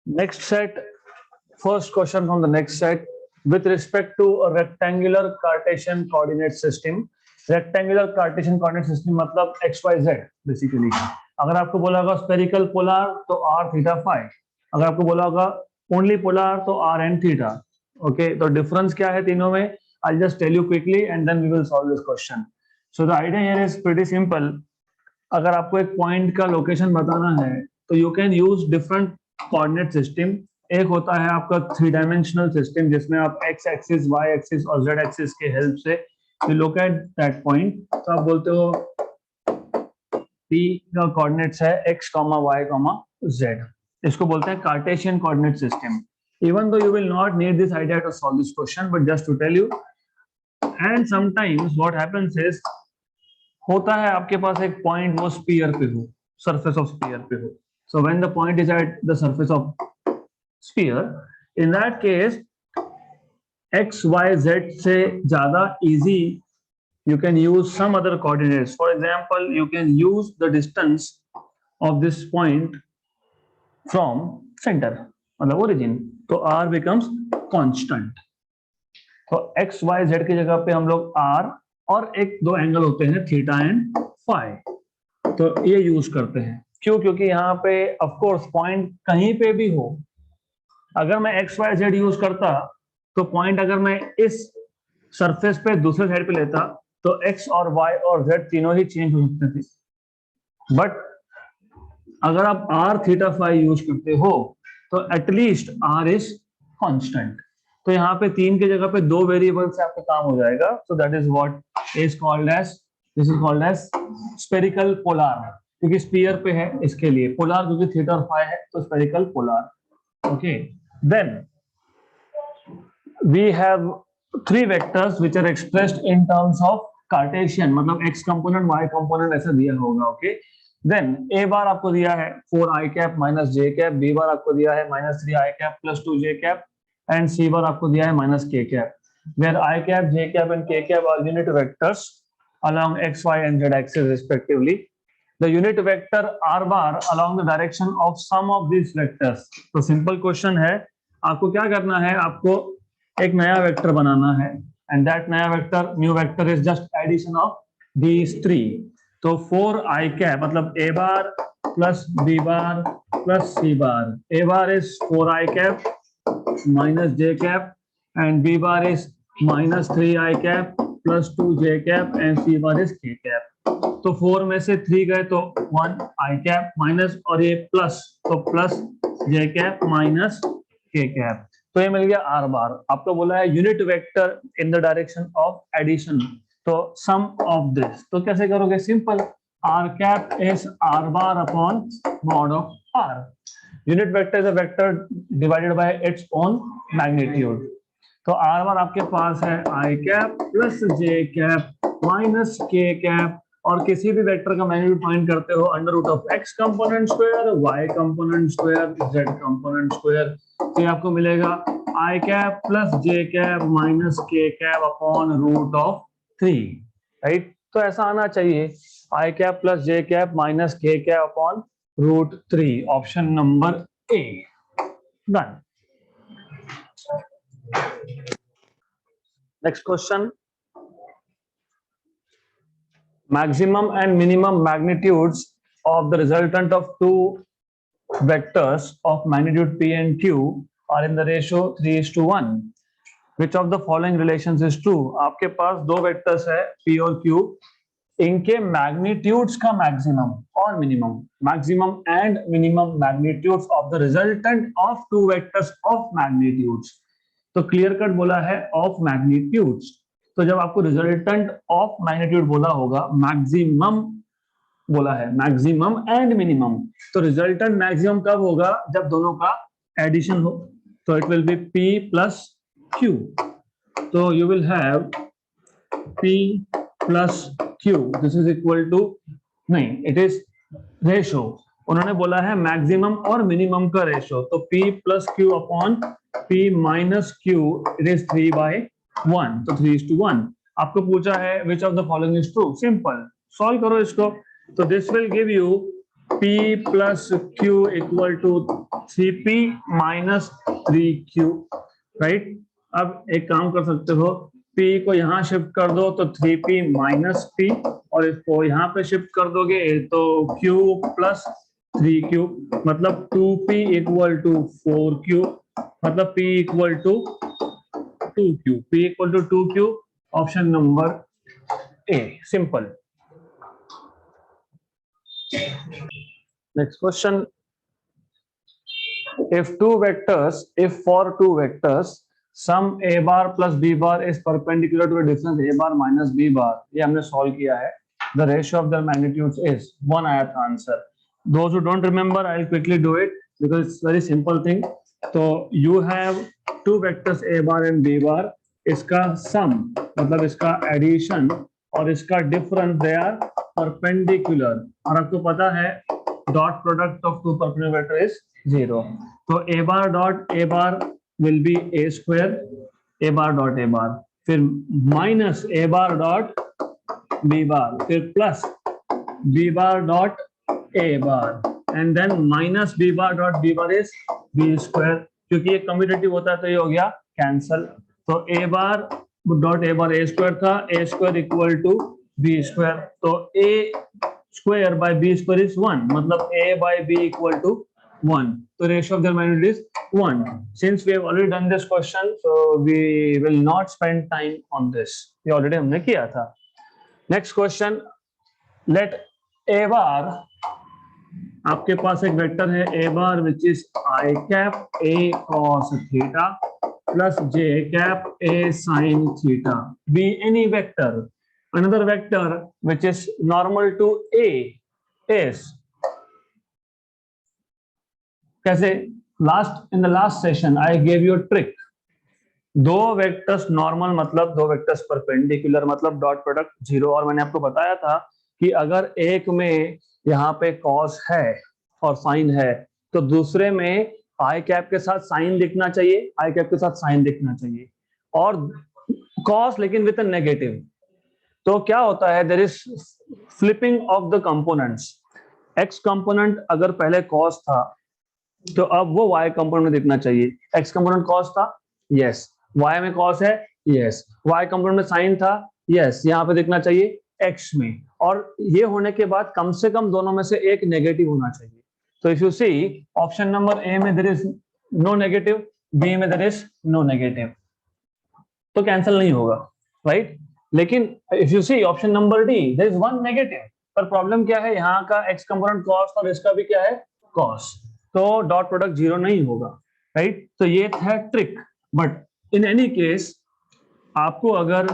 Next set, first question from the next set. With respect to a rectangular Cartesian coordinate system, rectangular Cartesian coordinate system मतलब XYZ basically. अगर आपको बोला होगा spherical polar तो r theta phi, अगर आपको बोला होगा ओनली पोलर तो r एंड थीटा. ओके, तो डिफरेंस क्या है तीनों में? I'll just tell you quickly and then we will solve this question. So the idea here is pretty simple. अगर आपको एक पॉइंट का लोकेशन बताना है तो you can use different coordinate system. एक होता है आपका 3 डायमेंशनल सिस्टम जिसमें आप x एक्सिस, y एक्सिस और z एक्सिस के हेल्प से you look at that point. तो आप बोलते हो p का कोऑर्डिनेट्स है x, y, z. इसको बोलते हैं Cartesian coordinate system. Even though you will not need this idea to solve this question, but just to tell you. And sometimes what happens is होता है आपके पास एक पॉइंट वो स्फीयर पे हो, सरफेस ऑफ स्फीयर पे हो. So when the point is at the surface of sphere, in that case x, y, z से ज्यादा easy you can use some other coordinates. For example, you can use the distance of this point from center, मतलब origin. तो r becomes constant. तो x, y, z की जगह पे हम लोग r और एक दो एंगल होते हैं थीटा एंड फाई, तो ये यूज करते हैं. क्यों? क्योंकि यहाँ पे ऑफ कोर्स पॉइंट कहीं पे भी हो, अगर मैं एक्स वाई जेड यूज करता तो पॉइंट अगर मैं इस सरफेस पे दूसरे साइड पे लेता तो एक्स और वाई और जेड तीनों ही चेंज हो सकते थे. बट अगर आप आर थीटा फाई यूज करते हो तो एटलीस्ट आर इज कांस्टेंट. तो यहाँ पे 3 की जगह पे 2 वेरिएबल से आपका काम हो जाएगा. So that is what is called as, this is called as spherical polar. क्योंकि स्फीयर पे है इसके लिए, पोलर क्योंकि थीटा और फाई है तो spherical polar. Okay, then we have 3 vectors which are expressed in terms of cartesian, मतलब x कंपोनेंट y कंपोनेंट ऐसा दिया होगा. ओके, देन a बार आपको दिया है 4i cap minus j cap, b bar आपको दिया है -3i cap plus 2j cap and c bar आपको दिया है -k cap. Where i cap, j cap and k cap are unit vectors along x, y and z axis respectively. The unit vector r bar along the direction of some of these vectors. तो simple question है, आपको क्या करना है, आपको एक नया vector बनाना है and that नया vector, new vector is just addition of these 3. तो 4i कैप मतलब a bar plus b bar plus c bar. a bar is 4i cap minus j cap and b bar is -3i cap plus 2j cap and c bar is k cap. तो 4 में से 3 गए तो 1i cap minus और ये plus तो plus j cap minus k cap. तो ये मिल गया r बार. आपको बोला है unit vector in the direction of addition, तो सम ऑफ दिस. तो कैसे करोगे? Simple, r cap is r bar upon mod of r. Unit vector is a vector divided by its own magnitude. तो r bar आपके पास है i cap plus j cap minus k cap, और किसी भी वेक्टर का magnitude find करते हो under root of x component square, y component square, z component square. तो ये आपको मिलेगा i cap plus j cap minus k cap upon root of 3. Right, तो ऐसा आना चाहिए, i cap plus j cap minus k cap upon root 3. Option number A. Done. Next question. Maximum and minimum magnitudes of the resultant of two vectors of magnitude p and q are in the ratio 3:1. Which of the following relations is true? आपके पास 2 vectors है p और q, इनके magnitudes का maximum और minimum, maximum and minimum magnitudes of the resultant of 2 vectors of magnitudes. तो clear cut बोला है of magnitudes. तो जब आपको रिजल्टेंट ऑफ मैग्नीट्यूड बोला होगा, मैक्सिमम बोला है, मैक्सिमम एंड मिनिमम, तो रिजल्टेंट मैक्सिमम कब होगा? जब दोनों का एडिशन हो. तो it will be p plus q. तो you will have p plus q, this is equal to, नहीं इट इज रेशो. उन्होंने बोला है मैक्सिमम और मिनिमम का रेशो, तो p plus q upon p minus q, it is 3/1, तो 3:1. आपको पूछा है which of the following is true. Simple, solve करो इसको. तो this will give you p plus q equal to 3p minus 3q, right. अब एक काम कर सकते हो, p को यहाँ शिफ्ट कर दो तो 3p माइनस p, और इसको यहाँ पे शिफ्ट कर दोगे तो q प्लस 3q, मतलब 2p इक्वल टू 4q, मतलब p equal to 2q, p equal to 2q, option number A, simple. Next question, if for two vectors sum a bar plus b bar is perpendicular to the difference a bar minus b bar, ये हमने solve किया है, the ratio of their magnitudes is 1, आया था answer. Those who don't remember, I'll quickly do it because it's very simple thing। तो you have two vectors a bar and b bar, इसका sum मतलब इसका addition और इसका difference they are perpendicular, और आपको पता है dot product of two perpendicular vector is 0। तो a bar dot a bar will be a square, a bar dot a bar, फिर minus a bar dot b bar, फिर plus b bar dot a bar, and then minus b bar dot b bar is b square, क्योंकि ये commutative होता है तो ये हो गया कैंसल। तो a bar dot a bar a square था, a square equal to b square, तो a square by b square is 1, मतलब a by b equal to 1, so ratio of their magnitude is 1। since we have already done this question, so we will not spend time on this, ये already हमने किया था। next question, let a bar, आपके पास एक vector है a bar which is I cap a cos theta plus j cap a sin theta be any vector, another vector which is normal to a is, कैसे, in the last session I gave you a trick, दो vectors normal मतलब दो vectors perpendicular मतलब dot product 0, और मैंने आपको बताया था कि अगर एक में यहाँ पे कॉस है और साइन है तो दूसरे में आई कैप के साथ साइन दिखना चाहिए, आई कैप के साथ साइन दिखना चाहिए, और कॉस लेकिन विद अ नेगेटिव। तो क्या होता है, there is flipping of the components, X component अगर पहले कॉस था तो अब वो वाई कंपोनेंट में दिखना चाहिए। एक्स कंपोनेंट कॉस था, यस, वाई में कॉस है, यस, वाई कंपोनेंट में साइन था, यस, यहाँ पे दिखना चाहिए एक्स में, और ये होने के बाद कम से कम दोनों में से एक नेगेटिव होना चाहिए। तो if you see option number a में there is no negative, b में देयर इज नो नेगेटिव, तो कैंसिल नहीं होगा, राइट। लेकिन if you see option number d there is one negative, पर प्रॉब्लम क्या है, यहाँ का एक्स कंपोनेंट कॉस और इसका भी क्या है कॉस, तो डॉट प्रोडक्ट 0 नहीं होगा, राइट। तो ये है trick, but in any case आपको अगर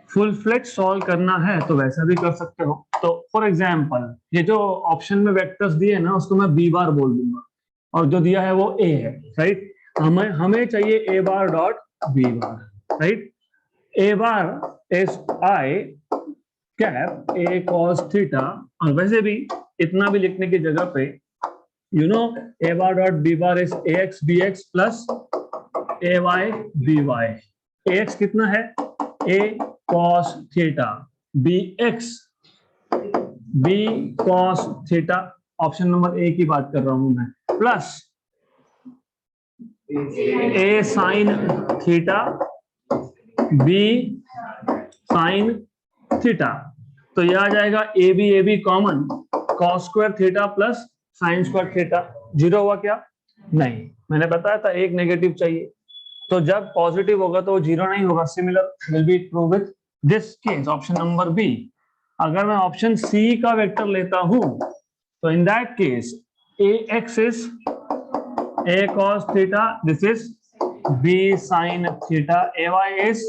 फुल फ्लेज सॉल्व करना है तो वैसा भी कर सकते हो। तो फॉर एग्जांपल ये जो ऑप्शन में वेक्टर्स दिए ना उसको मैं बी बार बोल दूंगा, और जो दिया है वो ए है, राइट। हमें चाहिए a bar dot b bar, right. A bar is i cap a cos theta, और वैसे भी इतना भी लिखने की जगह पे you know a bar dot b bar is a x b x plus a y b y. A x कितना है, a cos theta, b x b cos theta, option number a की बात कर रहा हूं मैं, plus a sine theta B sine theta. तो यह आ जाएगा A B common, cos square theta plus sine square theta. 0 हुआ क्या, नहीं, मैंने बताया था एक नेगेटिव चाहिए, तो जब पॉजिटिव होगा तो वो 0 नहीं होगा। Similar will be true with this case, option number B. अगर मैं ऑप्शन सी का वेक्टर लेता हूं तो in that case A X is A cos theta, this is B sine theta, A Y is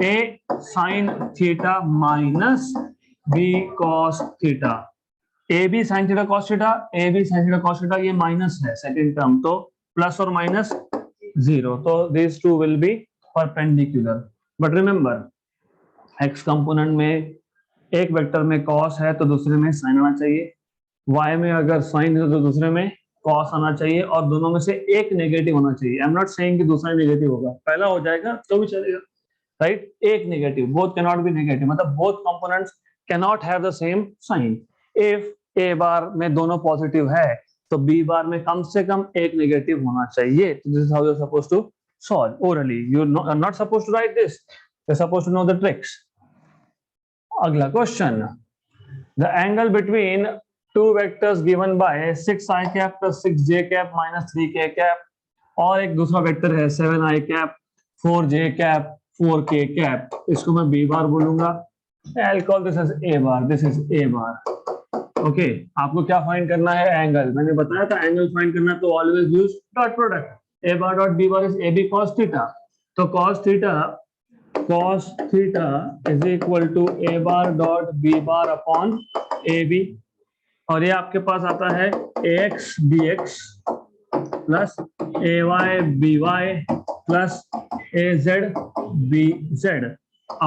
A sine theta minus B cos theta. A B sine theta cos theta, A B sine theta cos theta, ये minus है second term, तो plus और minus 0, तो these two will be perpendicular। but remember x component में एक vector में cos है तो दूसरे में sin आना चाहिए, y में अगर sin है तो दूसरे में cos आना चाहिए, और दोनों में से एक नेगेटिव होना चाहिए। आई एम नॉट सेइंग कि दूसरा नेगेटिव होगा, पहला हो जाएगा तो भी चलेगा, राइट। एक negative, both can not be negative, मतलब both components can not have the same sign. If a bar में दोनों पॉजिटिव है तो बी बार में कम से कम एक नेगेटिव होना चाहिए. तो this is how you are supposed to solve orally. You are not supposed to write this. You're supposed to know the tricks. अगला question. The angle between two vectors given by 6i cap plus 6j cap minus 3k cap और एक दूसरा vector है 7i cap 4j cap 4k cap. इसको मैं b बार बोलूंगा. I'll call this as a bar. This is a bar. Okay. आपको क्या find करना है? एंगल. मैंने बताया था एंगल फाइंड करना तो always use dot product. a bar dot b bar is ab cos theta. तो cos theta is equal to a bar dot b bar upon ab. और ये आपके पास आता है ax bx plus ay by plus az bz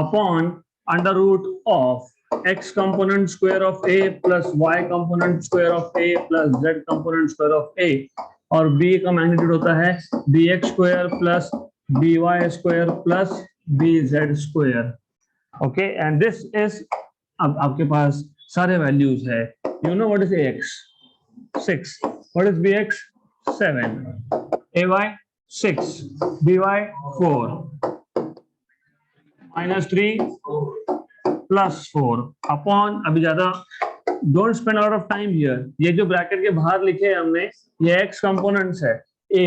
upon under root of x component square of a plus y component square of a plus z component square of a. और b का magnitude होता है bx square plus by square plus bz square. Okay, and this is, अब आपके पास सारे values है. You know what is ax 6, what is bx 7, ay 6, by 4, -3 +4 upon, अभी ज्यादा don't spend out of time here. ये जो ब्रैकेट के बाहर लिखे हैं हमने, ये x कंपोनेंट्स है a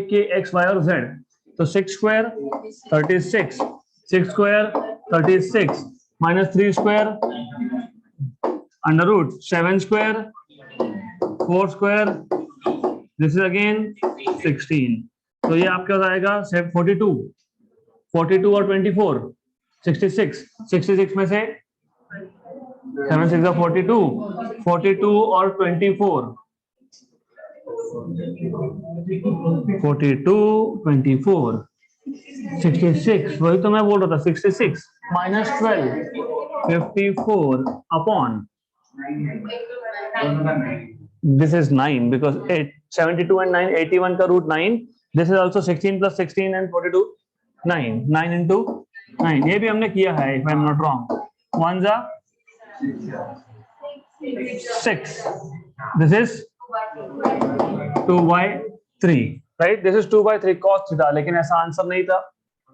के x y और z. तो 6 square 36, 6 square 36 -3 square under root 7 square 4 square, this is again 16. तो ये आपके पास आएगा 42 और 24 66 में से 7 6 42 और 24 66, वही तो मैं बोल रहा था. 66 -12 54 upon, this is 9 because 72 and 9 81 का root 9. this is also 16 plus 16 and 42 9 into 9. ये भी हमने किया है if I'm not wrong. 1 जा 6. this is 2/3, right? this is 2/3 cos theta. लेकिन ऐसा आंसर नहीं था.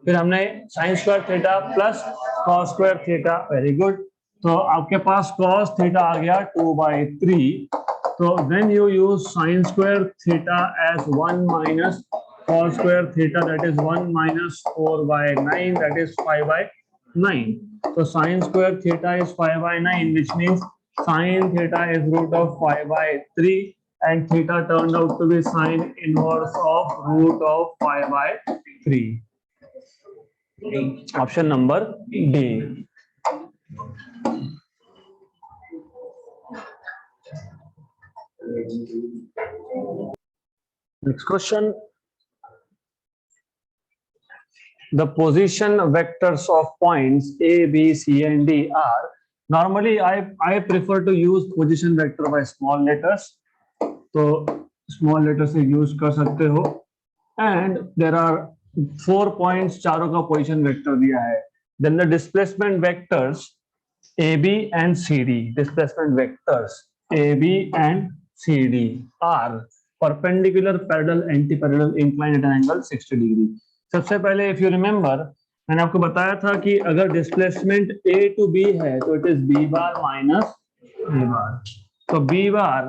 फिर हमने sin square theta plus cos square theta. Very good. तो आपके पास cos थीटा आ गया 2/3. तो then you use sin square theta as 1 minus cos square theta, that is 1 minus 4/9, that is 5/9. So sin square theta is 5/9, which means sin theta is root of 5/3, and theta turned out to be sin inverse of root of 5/3. Option number D. Next question. The position vectors of points A, B, C, and D are, normally I prefer to use position vector by small letters. तो small letters से use कर सकते हो. And there are 4 points, चारों का position vector दिया है. Then the displacement vectors AB and CD, displacement vectors AB and CD are perpendicular, parallel, anti-parallel, inclined at an angle 60 degree. सबसे पहले if you remember, मैंने आपको बताया था कि अगर displacement A to B है तो it is B bar minus A bar. तो B bar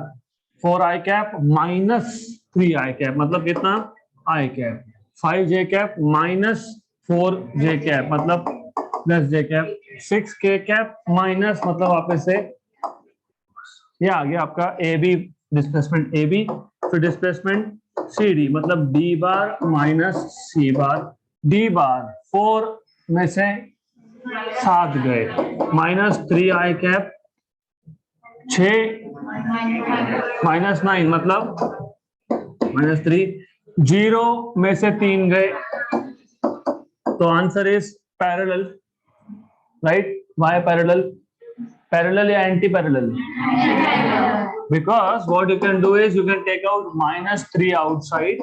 4i cap minus 3i cap मतलब कितना? I cap. 5j cap minus 4j cap मतलब plus j cap. 6k cap minus मतलब वापस से ये आ गया आपका AB, डिस्प्लेसमेंट AB. फिर डिस्प्लेसमेंट CD मतलब D बार माइनस C बार. D बार 4 में से 7 गए, -3i कैप 6 -9 मतलब -3. 0 में से 3 गए, तो answer is parallel, right? Why parallel? Parallel या anti parallel? Because what you can do is you can take out -3 outside,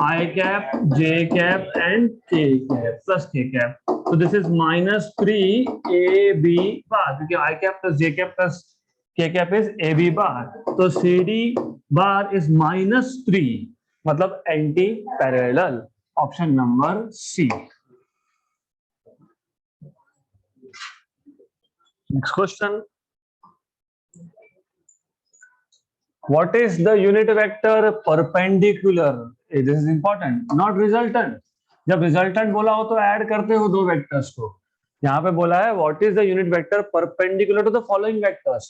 I cap, J cap and K cap plus K cap. So this is -3 AB bar, क्योंकि I cap plus J cap plus k cap is ab bar, तो cd bar is -3, मतलब anti parallel, option number C. Next question, what is the unit vector perpendicular? This is important, not resultant. जब resultant बोला हो तो add करते हो दो vectors को, यहाँ पे बोला है what is the unit vector perpendicular to the following vectors.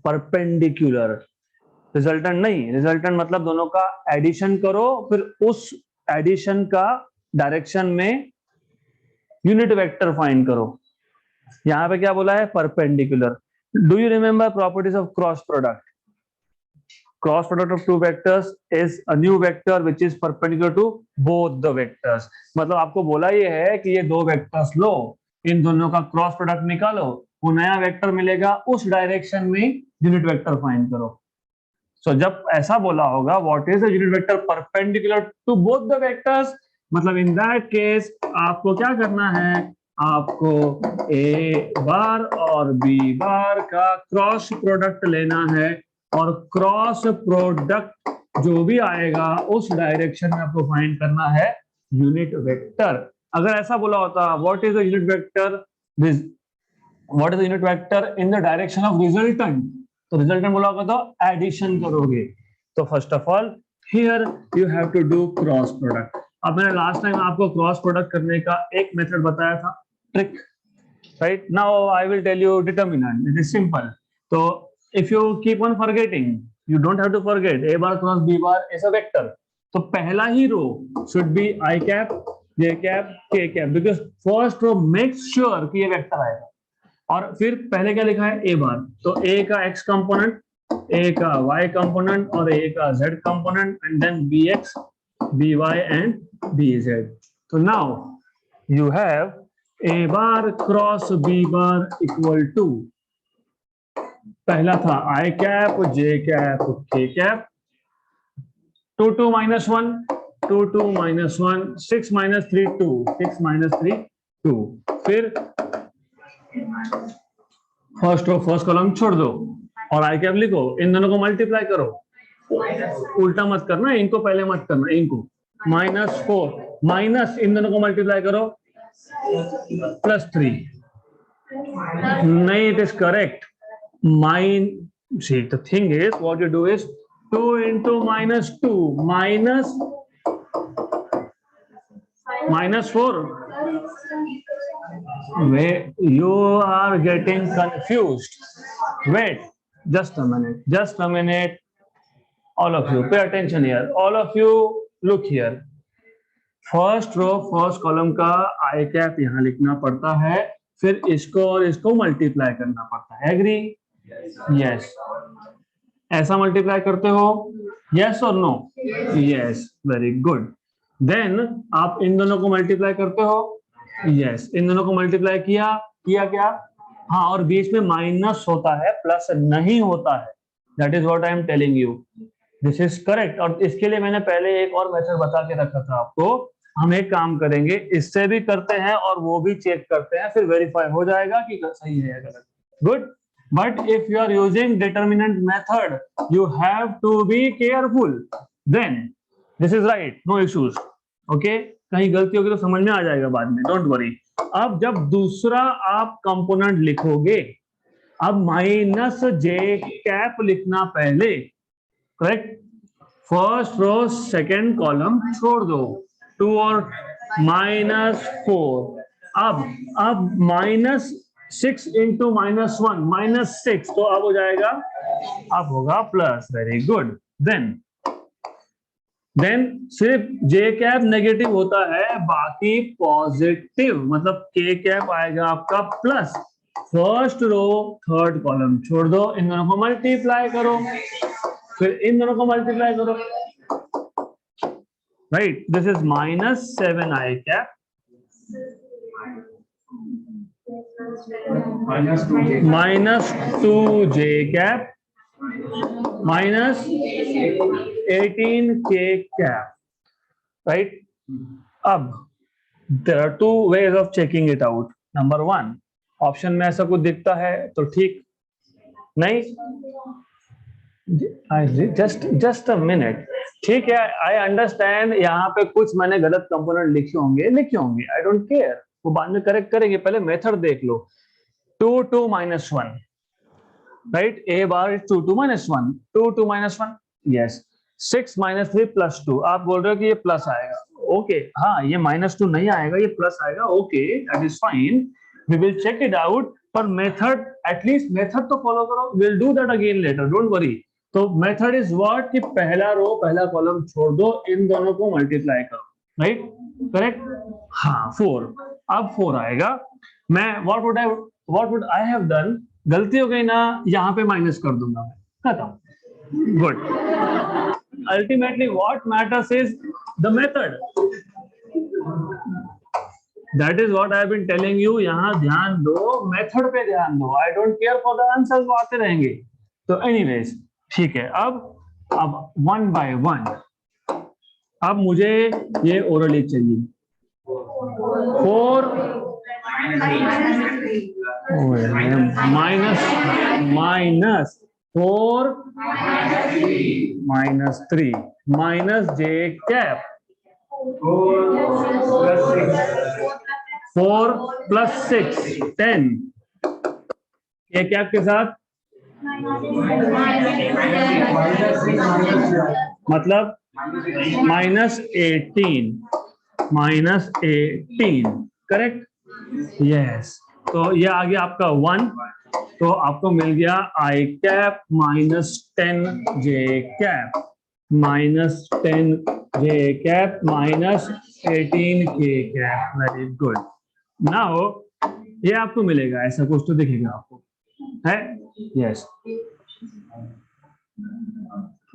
Perpendicular, resultant नहीं, रिजल्टेंट मतलब दोनों का एडिशन करो, फिर उस एडिशन का डायरेक्शन में यूनिट वेक्टर फाइंड करो। यहाँ पे क्या बोला है, perpendicular. Do you remember properties of cross product? Cross product of two vectors is a new vector which is perpendicular to both the vectors। मतलब आपको बोला ये है कि ये दो वेक्टर्स लो, इन दोनों का क्रॉस प्रोडक्ट निकालो, वो नया वेक्टर मिलेगा, उस डायरेक्शन में यूनिट वेक्टर फाइंड करो। सो जब ऐसा बोला होगा what is the unit vector perpendicular to both the vectors, मतलब इन दैट केस आपको क्या करना है, आपको ए बार और बी बार का क्रॉस प्रोडक्ट लेना है, और क्रॉस प्रोडक्ट जो भी आएगा उस डायरेक्शन में आपको फाइंड करना है यूनिट वेक्टर। अगर ऐसा बोला होता what is the unit vector, what is the unit vector in the direction of resultant, तो रिजल्टेंट बोला होगा तो एडिशन करोगे। तो first of all here you have to do cross product. अब मैंने लास्ट टाइम आपको क्रॉस प्रोडक्ट करने का एक मेथड बताया था, trick, right? Now I will tell you determinant, it is simple. तो if you keep on forgetting, you don't have to forget a bar cross b bar is a vector, तो पहला ही रो should be I cap, J cap, K cap, because first row makes sure कि ये vector आएगा। और फिर पहले क्या लिखा है, a bar, तो a का x कंपोनेंट, a का y कंपोनेंट और a का z component, and then bx, by and bz। तो now you have a bar cross b bar equal to, पहला था I cap, J cap, K cap, 2 2 minus 1, 2 2 minus 1, 6 minus 3 2, 6 minus 3 2। फिर first row first column छोड़ दो और I cap लिखो, इन दोनों को मल्टीप्लाई करो, उल्टा मत करना, इनको पहले मत करना, इनको -4 माइनस इन दोनों को मल्टीप्लाई करो +3, नहीं, it is correct. See, the thing is, what you do is 2 into -2 -4. Where you are getting confused. Wait, just a minute. All of you, pay attention here. All of you, look here. First row first column का I cap यहाँ लिखना पड़ता है, फिर इसको और इसको multiply करना पड़ता है। एग्री? यस। ऐसा मल्टीप्लाई करते हो, यस और no? Yes, very good. Then आप इन दोनों को मल्टीप्लाई करते हो, यस, इन दोनों को मल्टीप्लाई किया क्या? हाँ, और बीच में माइनस होता है, प्लस नहीं होता है। That is what I am telling you, this is correct. और इसके लिए मैंने पहले एक और मेथड बता के रखा था आपको। हम एक काम करेंगे, इससे भी करते हैं और वो भी चेक करते हैं, फिर वेरीफाई हो जाएगा कि सही है या गलत। Good. But if you are using determinant method, you have to be careful. Then this is right, no issues. Okay? कहीं गलती होगी तो समझ में आ जाएगा बाद में, don't worry. अब जब दूसरा आप कंपोनेंट लिखोगे, अब -j कैप लिखना पहले, correct? First row second column छोड़ दो, 2 और -4। अब -6 into -1 -6, तो अब हो जाएगा, अब होगा प्लस। Very good. देन सिर्फ J कैप नेगेटिव होता है, बाकी पॉजिटिव, मतलब K कैप आएगा आपका plus. First row third column छोड़ दो, इन दोनों को मल्टीप्लाई करो, फिर इन दोनों को मल्टीप्लाई करो, right? This is -7 I cap -2J cap -18K cap, right? अब there are two ways of checking it out. Number 1, option में ऐसा कुछ दिखता है तो ठीक, नहीं, जस्ट अ मिनट, ठीक है, आई अंडरस्टैंड, यहाँ पे कुछ मैंने गलत कंपोनेंट लिखे होंगे, आई डोंट केयर, वो बाद में करेक्ट करेंगे, पहले मेथड देख लो। 2 2 minus 1, right? A bar is 2 2 minus 1, 2 2 minus 1, yes. 6 minus 3 plus 2, आप बोल रहे हो कि ये प्लस आएगा, ओके, हाँ ये -2 नहीं आएगा, ये प्लस आएगा, okay, that is fine, we will check it out, पर मेथड, एटलीस्ट मेथड तो फॉलो करो, will do that again later, don't worry. तो मेथड इज व्हाट, कि पहला रो पहला कॉलम छोड़ दो, इन दोनों को मल्टीप्लाई करो, राइट, करेक्ट, हाँ 4, अब 4 आएगा, मैं what would I have done, गलती हो गई ना, यहाँ पे माइनस कर दूंगा मैं, खत्म, good. Ultimately what matters is the method, that is what I have been telling you, यहाँ ध्यान दो, मेथड पे ध्यान दो, I don't care for the answers, वो आते रहेंगे। तो एनीवेज ठीक है, अब 1 by 1, अब मुझे ये ओरली चाहिए, 4 minus 4 -3 minus j cap 4 plus 6 10 k cap के साथ, मतलब -18 करेक्ट, यस, तो ये आ गया आपका 1, तो आपको मिल गया i cap -10 j cap -10 j cap -18 k cap, very good. Now ये आपको मिलेगा, ऐसा कुछ तो दिखेगा आपको, है, यस,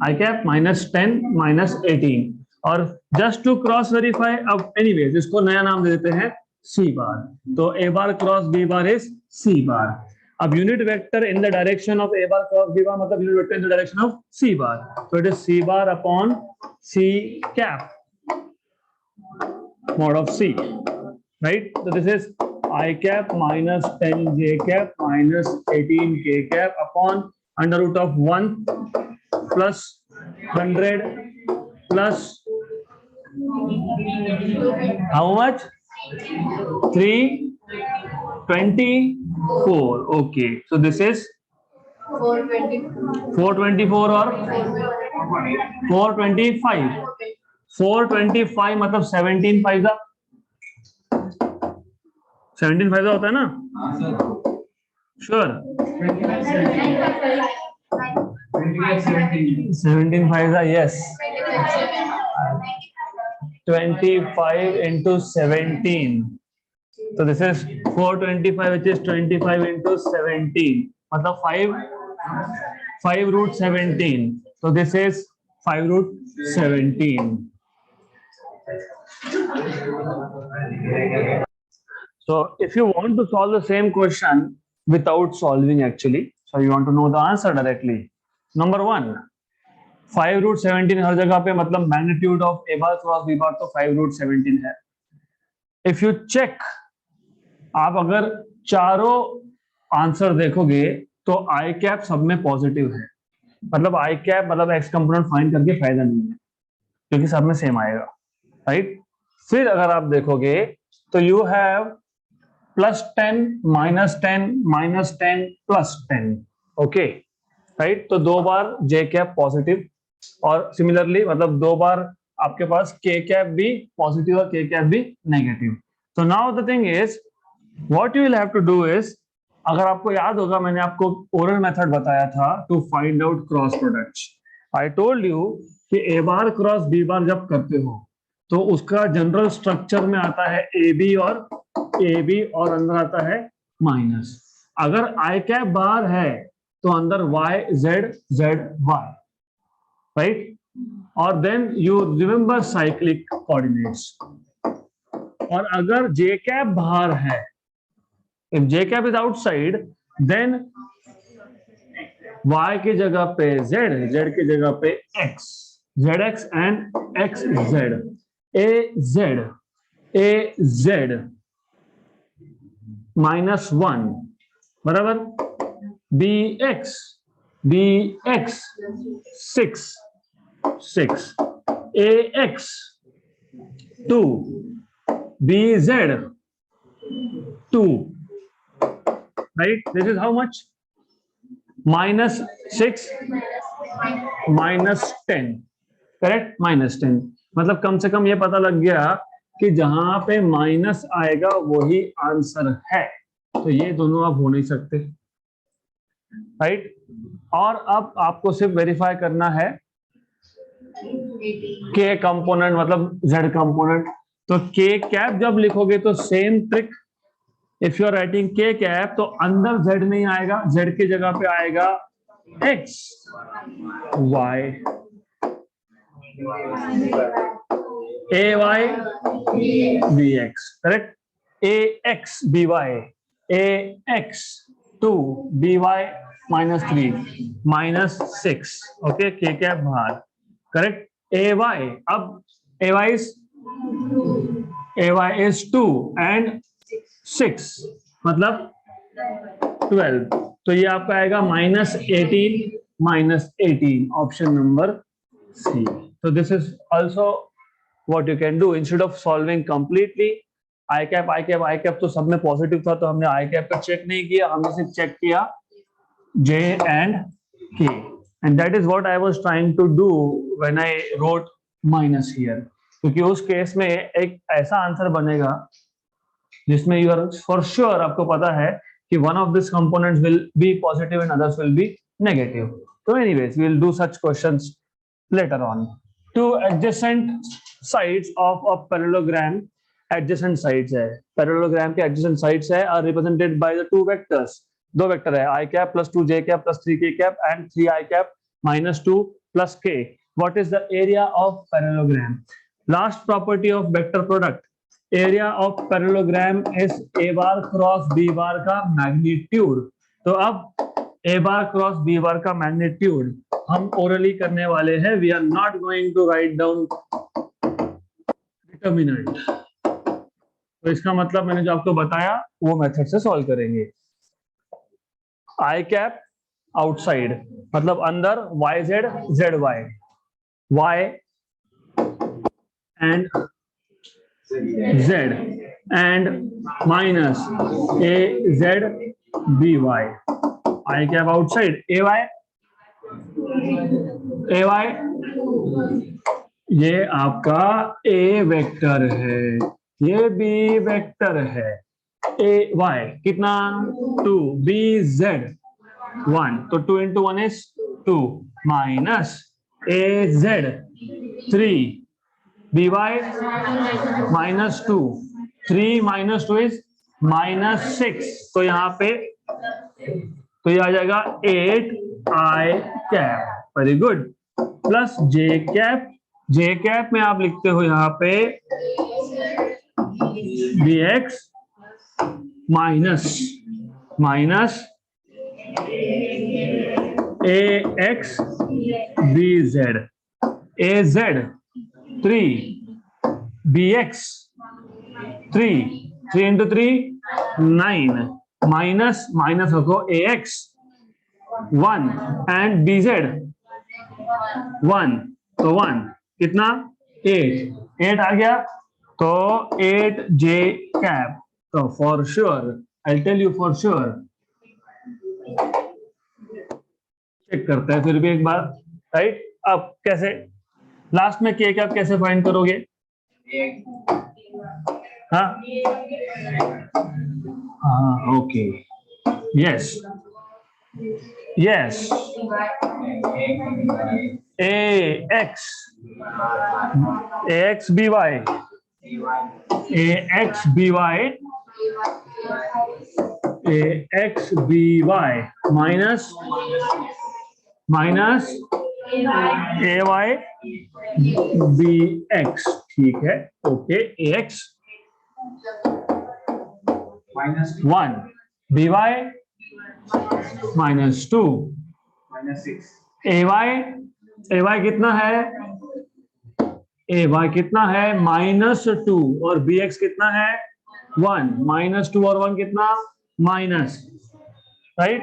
आई कैप -10 -18, और जस्ट टू क्रॉस वेरीफाई, अब एनीवेज इसको नया नाम दे देते हैं सी बार, तो a bar cross B bar is c bar. अब unit vector in the direction of A bar cross B bar मतलब unit vector in the direction of c bar, तो it is c bar upon c cap mod of c, right? So this is I cap -10 j cap -18 k cap upon under root of 1 plus 100 plus how much? 324. Okay, so this is 424 or 425. 425 मतलब 17 पैसा, 17 पैसा होता है ना, sure, 17 पैसा, yes, 25 into 17, so this is 425 which is 25 into 17 मतलब 5 root 17, so this is 5 root 17. So if you want to solve the same question without solving actually, so you want to know the answer directly, number 1, 5 root 17 हर जगह पे मतलब magnitude of A bar cross B bar तो 5 root 17 है। If you check, आप अगर चारों answer देखोगे तो आई कैप सब में पॉजिटिव है, मतलब आई कैप मतलब एक्स कंपोनेंट फाइंड करके फायदा नहीं है क्योंकि सब में सेम आएगा, राइट। फिर अगर आप देखोगे तो यू हैव +10 -10 -10 +10, ओके, राइट, तो 2 बार जे कैप पॉजिटिव, और सिमिलरली मतलब 2 बार आपके पास के कैप भी पॉजिटिव और के कैप भी नेगेटिव। तो now the thing is what you will have to do is, अगर आपको याद होगा मैंने आपको ओरल मेथड बताया था to find out cross products, I told you कि A bar cross B bar जब करते हो तो उसका जनरल स्ट्रक्चर में आता है ए बी और अंदर आता है माइनस। अगर आई कैप बार है तो अंदर Y Z Z y, right, और then you remember cyclic coordinates. और अगर जे कैप बाहर है, if j cap is outside, then y की जगह पे z, z की जगह पे x, zx and xz, az -1 बराबर, bx, bx 6, 6, ax 2, bz 2, right? This is how much? Minus 6, minus 10, correct? Minus 10, मतलब कम से कम ये पता लग गया कि जहां पे माइनस आएगा वही आंसर है, तो ये दोनों अब हो नहीं सकते, राइट? और अब आपको सिर्फ वेरीफाई करना है के कंपोनेंट मतलब जेड कंपोनेंट, तो के कैप जब लिखोगे तो same trick, if you are writing K cap तो अंदर जेड नहीं आएगा, जेड की जगह पे आएगा x Y, A y B x, correct? A x B y, a x 2 B Y -3 -6, okay, के कैप बाहर, करेक्ट? ए वाई, अब ए वाई इज 2 एंड 6 मतलब 12, तो ये आपका आएगा -18 option number C. So this is also what you can do instead of solving completely. I cap तो सब में पॉजिटिव था, तो हमने I cap का चेक नहीं किया, हमने सिर्फ चेक किया J and K, and that is what I was trying to do when I wrote minus here, क्योंकि उस केस में एक ऐसा आंसर बनेगा जिसमें you are for sure, आपको पता है कि one of these components will be positive and others will be negative. So anyways, we will do such questions later on. Two adjacent sides of a parallelogram, adjacent sides है, parallelogram के adjacent sides है are represented by the two vectors, दो vector है, I cap plus 2j cap plus 3k cap and 3I cap minus 2 plus k. What is the area of parallelogram? Last property of vector product, area of parallelogram is a bar cross b bar का magnitude. तो अब a bar cross b bar का magnitude हम orally करने वाले हैं. We are not going to write down determinant, तो इसका मतलब मैंने जो आपको बताया वो मेथड से सॉल्व करेंगे. आई कैप आउटसाइड मतलब अंदर, Y Z Z Y, Y and Z and minus A Z B Y. I cap outside A Y, A Y ये आपका ए वेक्टर है, ये बी वेक्टर है, ए वाई कितना 2, बी जेड 1, तो 2 into 1 is 2 minus A Z 3, B Y -2, 3 minus 2 is -6, तो यहाँ पे तो ये आ जाएगा 8 i cap, very good, plus j cap. J cap में आप लिखते हो यहाँ पे b x minus a x b z, a Z 3, b x 3, 3 into 3 9, minus minus रखो a x 1 and b z 1, तो 1 कितना 8 आ गया, तो 8 जे कैप. तो for sure I tell you for sure, check करते हैं फिर भी एक बार, राइट? अब कैसे लास्ट में के कैप कैसे फाइंड करोगे? हाँ okay, yes yes, A x B y, a x B Y minus A y B x, ठीक है, ओके. ए एक्स -1, बी वाई -2, -6, ए वाई कितना है, ए वाई कितना है -2 और बी एक्स कितना है 1, -2 और 1 कितना माइनस, राइट।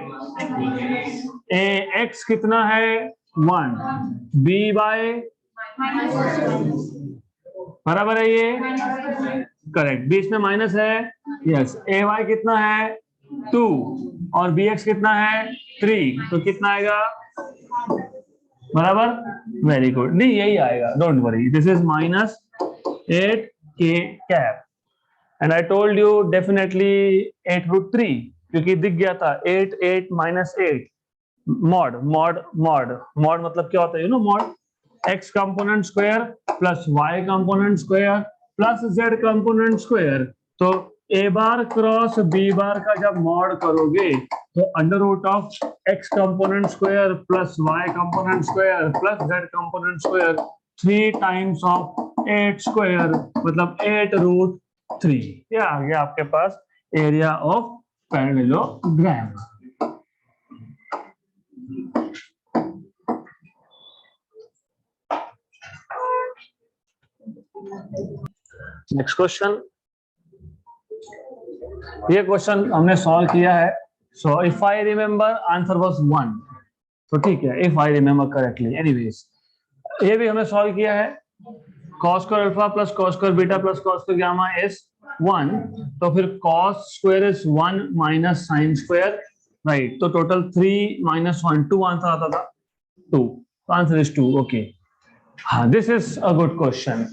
ए एक्स कितना है 1, बी बाय बराबर है ये, करेक्ट, बीच में माइनस है, यस। ए वाई कितना है 2 और बी एक्स कितना है 3, तो कितना आएगा बराबर, वेरी गुड, नहीं यही आएगा, डोंट वरी, दिस इज -8 के cap and I told you definitely 8√3 क्योंकि दिख गया था 8 8 -8 मॉड मॉड मॉड मॉड मतलब क्या होता है, you know mod, x component square plus y component square plus z component square. तो a bar cross b bar का जब मॉड करोगे तो under root of x component square plus y component square plus z component square 3 times of 8 square मतलब 8√3। ये आ गया आपके पास area of parallelogram. Next question, ये क्वेश्चन हमने सॉल्व किया है। So if I remember answer was 1, तो ठीक है, if I remember correctly. Anyways ये भी हमने सॉल्व किया है, cos square alpha plus cos square beta plus cos square gamma is 1, तो फिर cos square is 1 minus sine square, right. तो टोटल 3 - 1 2 आंसर आता था 2, तो आंसर इज 2। ओके, हाँ, this is a good question,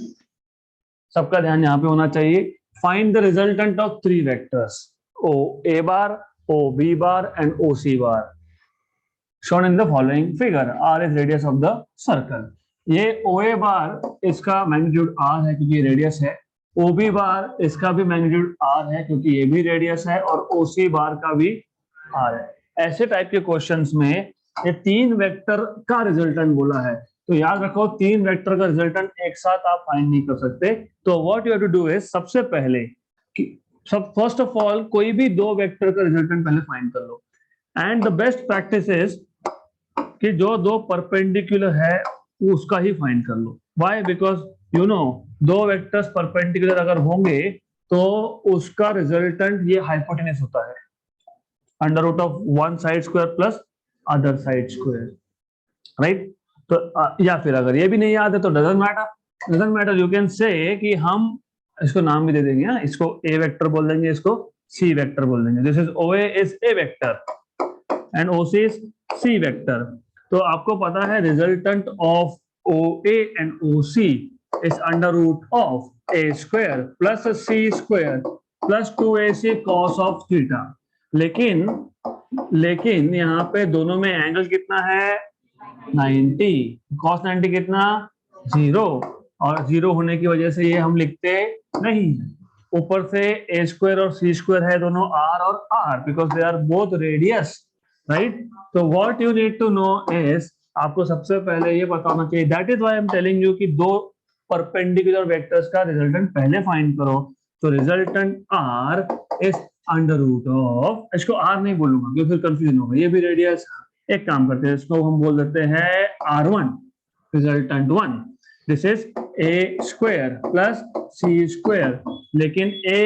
सबका ध्यान यहाँ पे होना चाहिए। Find the resultant of 3 vectors O A bar, O B bar and O C bar shown in the following figure। r is radius of the circle। ये ओ A बार इसका magnitude r है क्योंकि रेडियस है, ओ बी बार इसका भी magnitude r है क्योंकि ये भी रेडियस है, और ओ सी बार का भी r है। ऐसे टाइप के क्वेश्चंस में ये 3 वेक्टर का रिजल्टेंट बोला है, तो याद रखो 3 वेक्टर का रिजल्टेंट एक साथ आप फाइंड नहीं कर सकते। तो what you have to do is, सबसे पहले फर्स्ट ऑफ ऑल कोई भी 2 वेक्टर का रिजल्टेंट पहले फाइंड कर लो, and the best practice is कि जो 2 परपेंडिकुलर है उसका ही फाइंड कर लो। Why? Because you know 2 vectors perpendicular अगर होंगे तो उसका रिजल्टेंट ये हाइपोटेनस होता है, under root of one side square plus other side square, right. तो या फिर अगर ये भी नहीं याद है तो doesn't matter, you can say कि हम इसको नाम भी दे देंगे, ना, इसको ए वेक्टर बोल देंगे, इसको सी वेक्टर बोल देंगे। This is O is A vector and O C is C vector. तो आपको पता है resultant of O A and O C is under root of A square plus C square plus 2ac cos of theta. लेकिन यहाँ पे दोनों में angle कितना है 90, cos 90 कितना 0, और 0 होने की वजह से ये हम लिखते नहीं। ऊपर से a स्क्वायर और c स्क्वायर है, दोनों r और r, because they are both radius, right. तो what you need to know is, आपको सबसे पहले ये पता होना चाहिए, that is why I am telling you कि 2 परपेंडिकुलर वेक्टर्स का रिजल्टेंट पहले फाइंड करो। तो resultant r is under root of, इसको r नहीं बोलूंगा क्योंकि फिर कंफ्यूजन होगा, ये भी रेडियस। एक काम करते हैं, इसको हम बोल देते हैं r1, resultant 1। This is a square plus c square, लेकिन a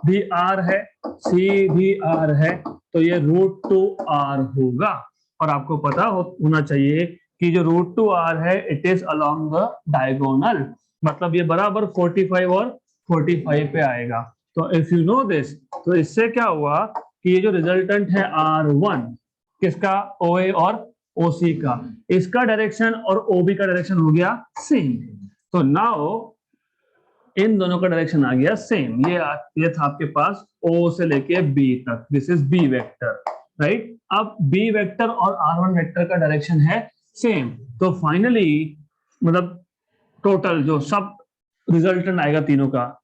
भी r है, c भी r है, तो ये √2r होगा। और आपको पता होना चाहिए कि जो √2r है it is along the diagonal, मतलब ये बराबर 45 और 45 पे आएगा। तो इफ यू नो दिस, तो इससे क्या हुआ कि ये जो रिजल्टेंट है r1 किसका, OA और OC का, इसका डायरेक्शन और OB का डायरेक्शन हो गया सेम। तो नाउ इन दोनों का डायरेक्शन आ गया सेम। ये था आपके पास O से लेके B तक, this is B vector, right. अब B वेक्टर और R1 वेक्टर का डायरेक्शन है सेम, तो फाइनली मतलब टोटल जो सब रिजल्टेंट आएगा तीनों का,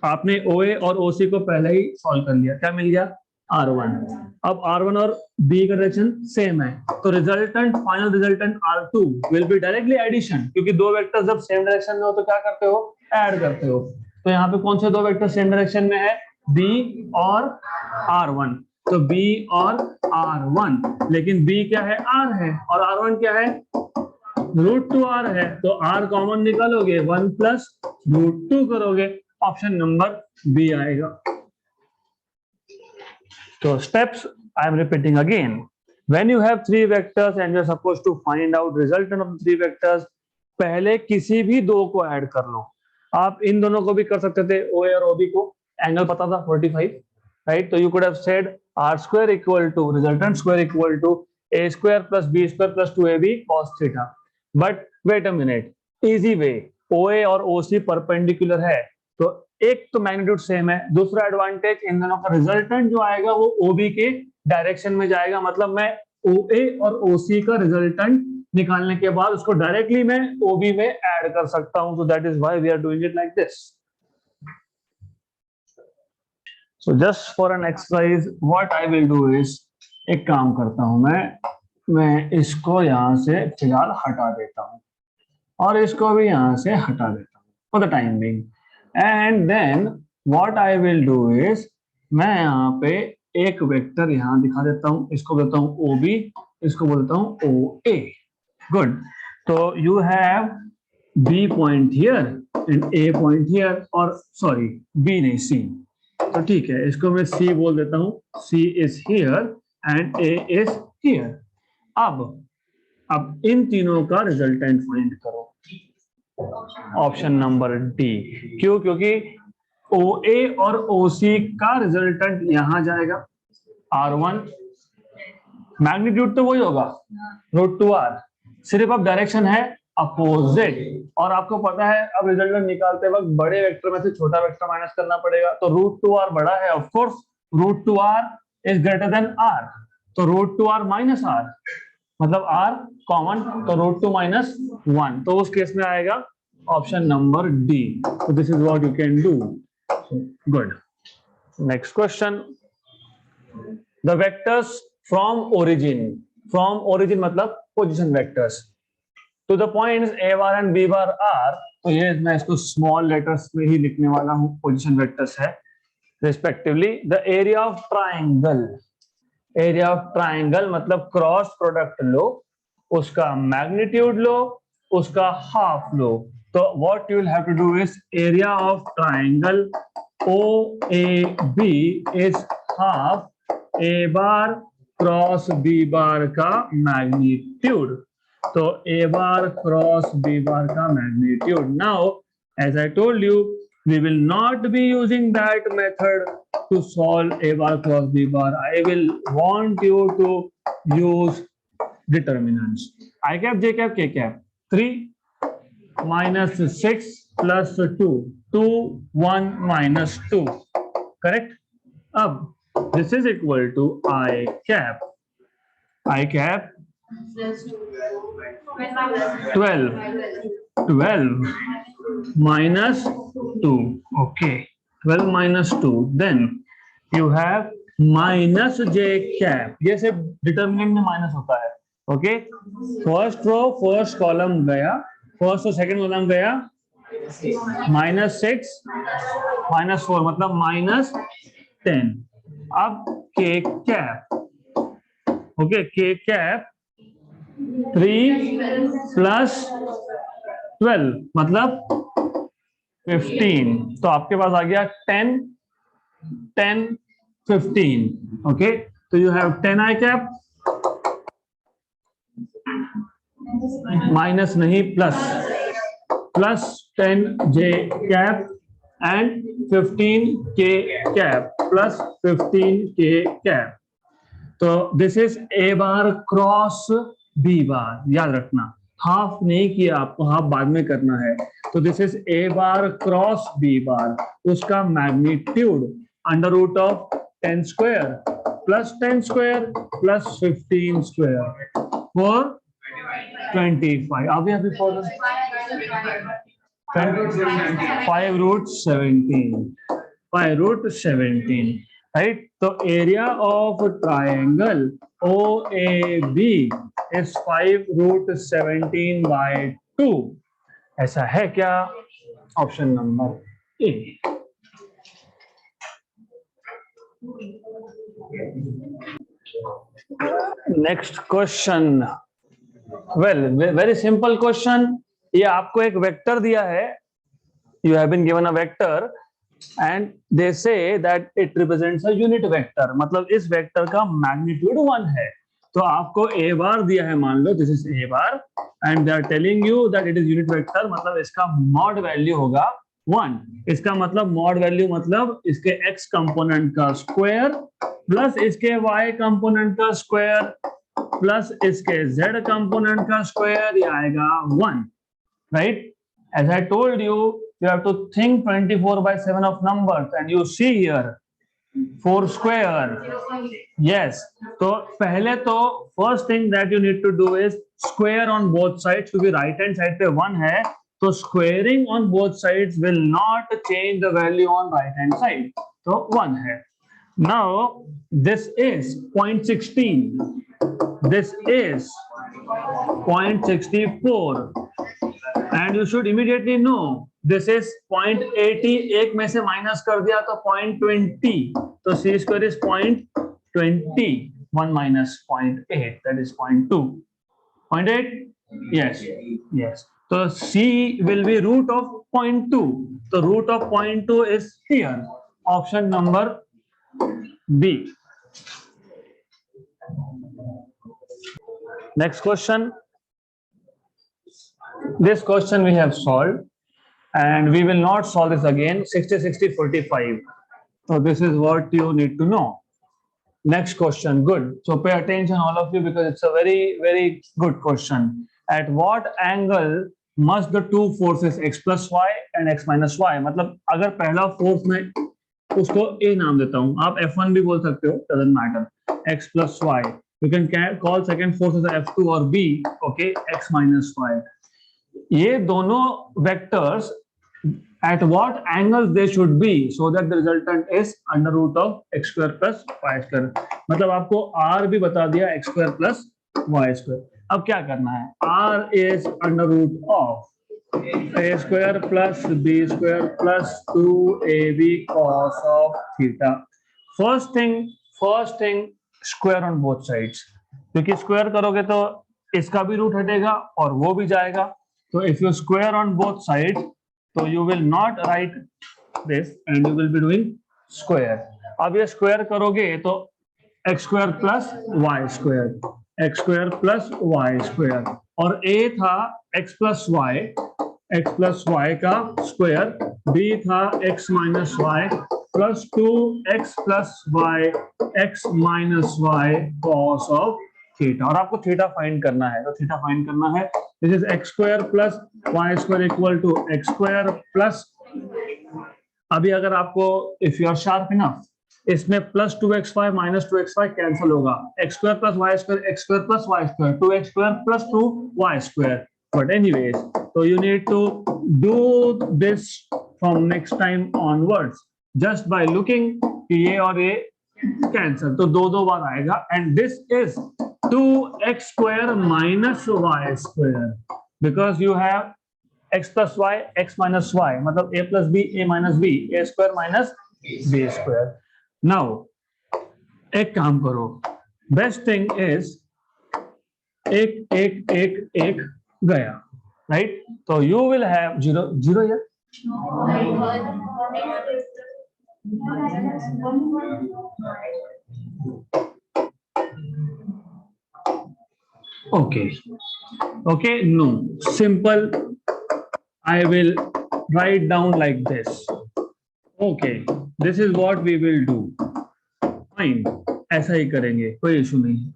आपने OA और OC को पहले ही सॉल्व कर लिया, क्या मिल गया R1। अब R1 और B का डायरेक्शन सेम है, तो resultant, final resultant R2 will be directly addition, क्योंकि 2 वेक्टर्स जब सेम डायरेक्शन में हो तो क्या करते हो, ऐड करते हो। तो यहाँ पे कौन से 2 वेक्टर सेम डायरेक्शन में है, B और R1, तो B और R1, लेकिन B क्या है, R है, और R1 क्या है, √2r है, तो r कॉमन निकालोगे 1 प्लस √2 करोगे, ऑप्शन नंबर बी आएगा। तो steps I am repeating again. When you have three vectors and you are supposed to find out resultant of the three vectors, पहले किसी भी दो को ऐड कर लो. आप इन दोनों को भी कर सकते थे, ओ और ओबी को. एंगल पता था 45, राइट? तो you could have said R square equal to resultant square equal to A square plus B square plus 2ab cos theta. But wait a minute, easy way, OA और OC परपेंडिकुलर है तो एक तो magnitude same है. दूसरा advantage, इन दोनों का resultant जो आएगा वो OB के डायरेक्शन में जाएगा. मतलब मैं OA और OC का रिजल्टेंट निकालने के बाद उसको डायरेक्टली मैं OB में ऐड कर सकता हूं. So that is why we are doing it like this. So just for an exercise what I will do is, एक काम करता हूं मैं इसको यहां से फिलहाल हटा देता हूं और इसको भी यहां से हटा देता हूं for the time being. And then what I will do is, मैं यहाँ पे एक वेक्टर यहाँ दिखा देता हूँ. इसको बोलता हूँ OB, इसको बोलता हूँ OA. गुड. तो you have B point here and A point here, और सॉरी B नहीं C. तो ठीक है, इसको मैं C बोल देता हूँ. C is here and A is here. अब इन तीनों का रिजल्टेंट फाइंड करो. Option number D. क्यों? क्योंकि OA और OC का रिजल्टेंट यहां जाएगा R1. मैग्नीट्यूड तो वही होगा √2R, सिर्फ अब डायरेक्शन है अपोजिट. और आपको पता है अब रिजल्टेंट निकालते वक्त बड़े वेक्टर में से छोटा वेक्टर माइनस करना पड़ेगा. तो √2R बड़ा है, of course √2R is greater than R. तो √2R माइनस R, मतलब R कॉमन, तो √2 माइनस 1. तो उस केस में आएगा ऑप्शन नंबर डी. तो this is what you can do. Good. Next question. The vectors from origin मतलब position vectors to the points A bar and B bar R. तो ये मैं इसको स्मॉल लेटर्स में ही लिखने वाला हूँ. पोजीशन वेक्टर्स है respectively. The area of triangle मतलब क्रॉस प्रोडक्ट लो, उसका मैग्नीट्यूड लो, उसका हाफ लो. तो what you will have to do is area of triangle OAB is half A bar cross B bar का मैग्नीट्यूड. तो A bar cross B bar का magnitude. Now as I told you, we will not be using that method to solve A bar cross B bar. I will want you to use determinants. I cap, J cap, K cap. 3 minus 6 plus 2. 2, 1 minus 2. Correct? Ab, this is equal to I cap. I cap 12 minus 2. Okay, 12 minus 2. Then you have minus J cap. ये सिर्फ determinant में minus होता है. Okay, first row first column गया, first और second column गया. -6 -4 मतलब -10. अब K cap. Okay, K cap 3 plus 12 मतलब 15. तो आपके पास आ गया 10 10 15. ओके, तो you have 10 I cap, minus नहीं plus 10 J cap and 15 K cap plus 15 K cap. तो this is A bar cross B bar. याद रखना, हाफ नहीं किया, आपको हाफ बाद में करना है. तो this is A bar cross B bar. उसका magnitude √ of 10 square plus 10 square plus 15 square four 25. अभी 5√17. राइट. तो area of triangle OAB is 5√17/2. ऐसा है क्या? Option number A. Next question. Well, very simple question. ये आपको एक वेक्टर दिया है, you have been given a vector. and they say that it represents a unit vector, मतलब इस वेक्टर का मैग्नीट्यूड 1 है। तो आपको a बार दिया है, मान लो this is a bar, and they are telling you that it is unit vector, मतलब इसका मॉड वैल्यू होगा 1। इसका मतलब मॉड वैल्यू मतलब इसके x कंपोनेंट का स्क्वायर प्लस इसके y कंपोनेंट का स्क्वायर प्लस इसके z कंपोनेंट का स्क्वायर, ये आएगा 1, right? As I told you, you have to think 24/7 of numbers, and you see here 4 square. Yes. तो पहले तो first thing that you need to do is square on both sides, क्योंकि right hand side पे 1 है, तो squaring on both sides will not change the value on right hand side. तो 1 है. Now this is 0.16. This is 0.64. And you should immediately know this is 0.80, एक में से minus कर दिया तो 0.20, तो c square is 0.20, 1 minus 0.8, that is 0.2. 0.8? Yes, yes. So c will be root of 0.2. So root of 0.2 is here. Option number B. Next question. This question we have solved, and we will not solve this again. 60, 60, 45. So this is what you need to know. Next question. Good. So pay attention, all of you, because it's a very, very good question. At what angle must the two forces x plus y and x minus y, मतलब अगर पहला force में उसको a नाम देता हूँ, आप f1 भी बोल सकते हो, doesn't matter, x plus y. You can call second force as f2 or b, okay, x minus y. ये दोनों vectors at what angles they should be so that the resultant is under root of x square plus y square. मतलब आपको r भी बता दिया, x square plus y square. अब क्या करना है? r is under root of a square plus b square plus 2ab cos of theta. First thing square on both sides, क्योंकि स्क्वायर करोगे तो इसका भी रूट हटेगा और वो भी जाएगा. So if you square on both sides, so you will not write this and you will be doing square. अब ये square करोगे तो x square plus y square, x square plus y square, और a था x plus y का square, b था x minus y plus 2x plus y x minus y cos of theta. और आपको थीटा फाइंड करना है, तो theta find करना है, this is x square plus y square equal to x square plus, अभी अगर आपको if you are sharp enough, इसमें plus 2xy minus 2xy cancel होगा, x square plus y square, x square plus y square, 2x square plus 2y square. But anyways, तो you need to do this from next time onwards just by looking कि ये और ये cancel, तो दो बार आएगा. And this is 2x square minus y square, because you have x plus y, x minus y, मतलब a plus b, a minus b, a square minus b square. Now एक काम करो, best thing is एक गया, right? So you will have 0 here. Okay, no, simple. I will write down like this. Okay, this is what we will do. Fine, ऐसा ही करेंगे, कोई issue नहीं,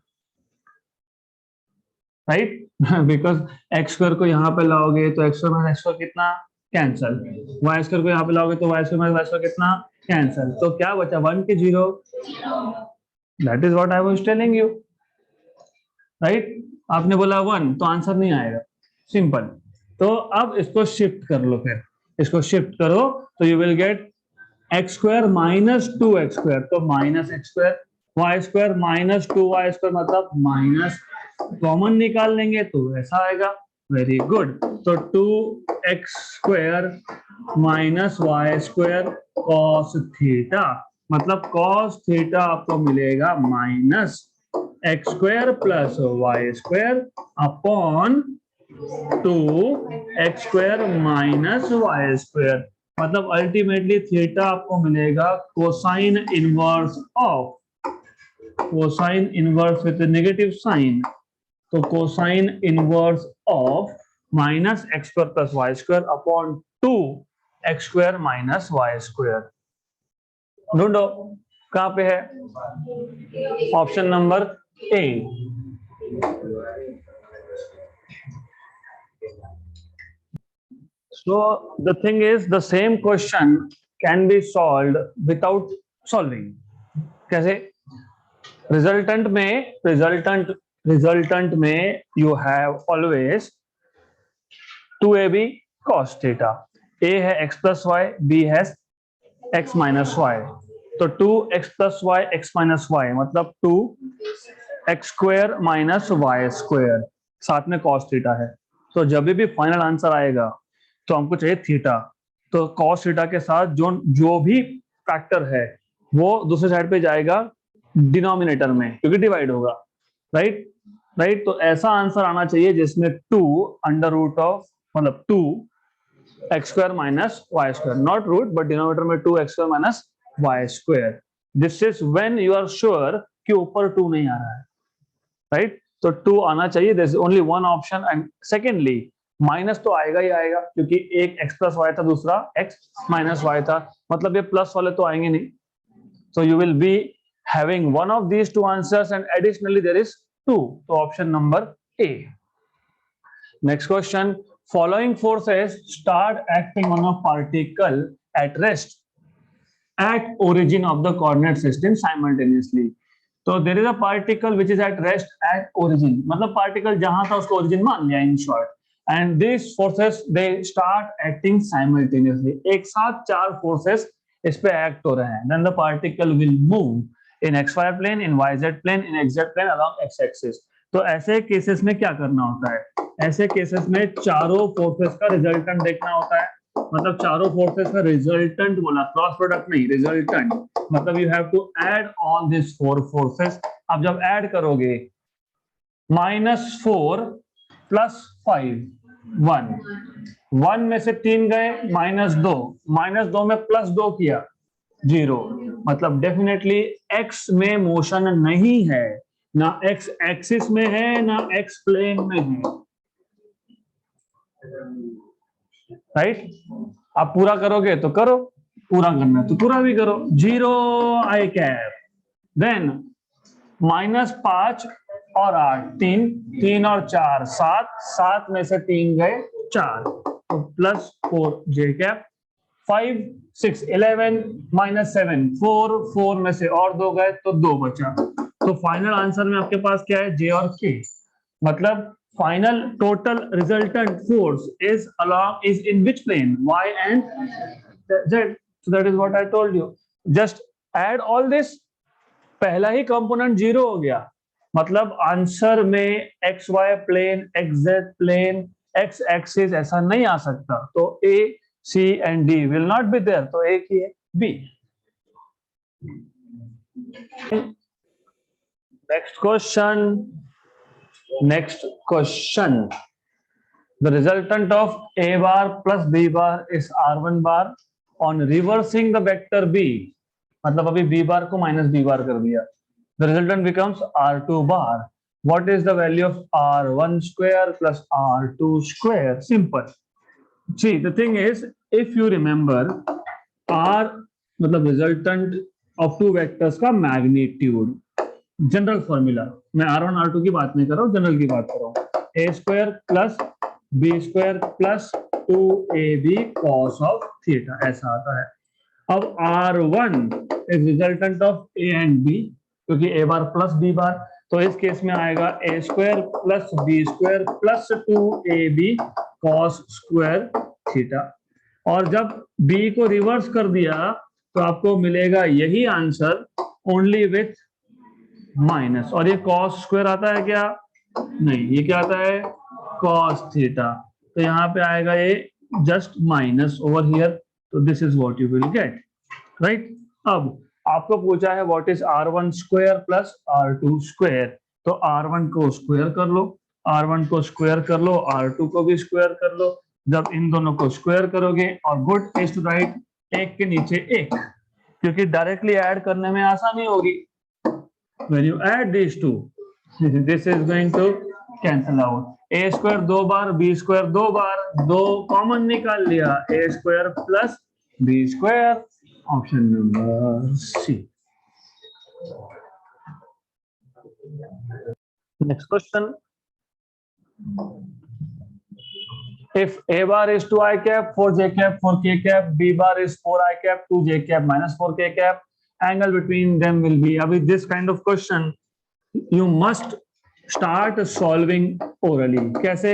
right? Because x square को यहाँ पे लाओगे तो x square minus x square कितना कैंसल, y square को यहाँ पे लाओगे तो y square minus y square कितना कैंसल, तो क्या बचा 1 के 0. That is what I was telling you, right? आपने बोला 1 तो आंसर नहीं आएगा, सिंपल. तो अब इसको शिफ्ट कर लो, फिर इसको शिफ्ट करो तो you will get x square minus 2x square, तो minus x square, y square minus 2y square, मतलब माइनस, कॉमन निकाल लेंगे तो ऐसा आएगा. Very good. तो 2x square minus y square cos theta, मतलब कॉस थीटा आपको मिलेगा minus x square plus y square upon 2x square minus y square. मतलब अल्टीमेटली थीटा आपको मिलेगा cosine inverse of, cosine inverse with negative sign, तो cosine inverse of minus X square plus Y square upon 2x² minus Y square. ढूंढो कहां पे है, option number A. So the thing is, the same question can be solved without solving. कैसे? Resultant में you have always 2ab cos theta. A है x plus y, B है x minus y. तो 2x plus y x minus y मतलब 2x square minus y square, साथ में cos theta है। तो जब भी फाइनल आंसर आएगा तो हमको चाहिए थीटा, तो cos थीटा के साथ जो भी फैक्टर है वो दूसरे साइड पे जाएगा डिनोमिनेटर में, क्योंकि डिवाइड होगा, राइट। तो ऐसा आंसर आना चाहिए जिसमें 2 अंडर रूट ऑफ मतलब 2x square minus Y square, not root but denominator में 2x square minus Y square. This is when you are sure कि ऊपर 2 नहीं आ रहा है, राइट। तो 2 आना चाहिए, there is only one option. And secondly minus तो आएगा ही आएगा, क्योंकि एक x प्लस वाई था, दूसरा x माइनस वाई था, मतलब ये प्लस वाले तो आएंगे नहीं। So you will be having one of these two answers and additionally there is 2. So option number A. Next question. Following forces start acting on a particle at rest at origin of the coordinate system simultaneously. So there is a particle which is at rest at origin. मतलब particle जहां था उसको origin मान लिया in short. And these forces they start acting simultaneously. एक साथ 4 forces इस पे एक्ट हो रहे हैं। Then the particle will move in xy plane, in yz plane, in xz plane along x axis. तो ऐसे केसेस में क्या करना होता है? ऐसे केसेस में चारों फोर्सेस का रिजल्टेंट देखना होता है। मतलब चारों फोर्सेस का रिजल्टेंट बोला, क्रॉस प्रोडक्ट नहीं, रिजल्टेंट। मतलब you have to add all this 4 forces. अब जब ऐड करोगे -4 + 5 1 में से 3 गए, -2 में +2 किया 0, मतलब डेफिनेटली x में मोशन नहीं है, ना x एक्सिस में है ना x प्लेन में है, राइट। आप पूरा करोगे तो करो, पूरा करना है तो पूरा भी करो। 0 आई कैप, देन -5 और 8, 3 और 4 7 में से 3 गए 4, तो +4 जे कैप, 5 6 11 -7 4 में से और 2 गए तो 2 बचा। तो फाइनल आंसर में आपके पास क्या है, जे और के। मतलब final total resultant force is in which plane, y and z. So that is what I told you. Just add all this. पहला ही कंपोनेंट 0 हो गया, मतलब आंसर में x y plane, x z plane, x axis ऐसा नहीं आ सकता। तो a c and d will not be there, तो ए की है b. Next question, the resultant of a bar plus b bar is r1 bar on reversing the vector b, मतलब अभी b bar को -b bar कर दिया, the resultant becomes r2 bar. What is the value of r1 square plus r2 square? Simple. See, the thing is, if you remember, r मतलब resultant of two vectors का magnitude, general formula, मैं r1 r2 की बात नहीं कर रहा हूँ, general की बात कर रहा हूँ, a square plus b square plus 2ab cos of theta, ऐसा आता है। अब r1 is resultant of a and b, क्योंकि a bar plus b bar, तो इस केस में आएगा a square plus b square plus 2ab cos square theta। और जब b को रिवर्स कर दिया तो आपको मिलेगा यही आंसर, ओनली विथ माइनस। और ये cos स्क्वायर आता है क्या? नहीं, ये क्या आता है? cos theta. तो यहाँ पे आएगा ये जस्ट माइनस ओवर हियर, तो this is what you will gate, right. अब आपको पूछा है what is r1 square plus r2 square, तो r1 को स्क्वायर कर लो, r1 को स्क्वायर कर लो, r2 को भी स्क्वायर कर लो, जब इन दोनों को स्क्वायर करोगे और गुड इज टू राइट एक के नीचे एक, क्योंकि डायरेक्टली ऐड करने में आसानी होगी. When you add this two, this is going to cancel out. A square 2 bar, b square 2 bar, 2 common निकाल लिया, a square plus B square. Option number C. Next question. If a bar is 2 I cap, 4 j cap, 4 k cap, b bar is 4 I cap, 2 j cap minus 4 k cap, angle between them will be. Abhi this kind of question you must start solving orally. Kaise?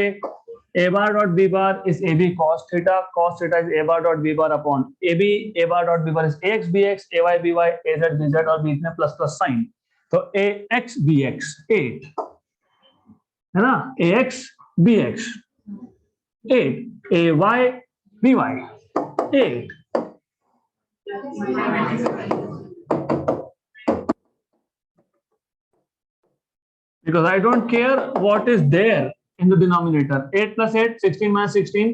A bar dot b bar is ab cos theta is a bar dot b bar upon ab. A bar dot b bar is ax bx, ay by, az bz और बीच में plus plus sign. तो ax bx 8 है ना, ax bx 8, ay by 8. Because I don't care what is there in the denominator. 8 plus 8, 16 minus 16.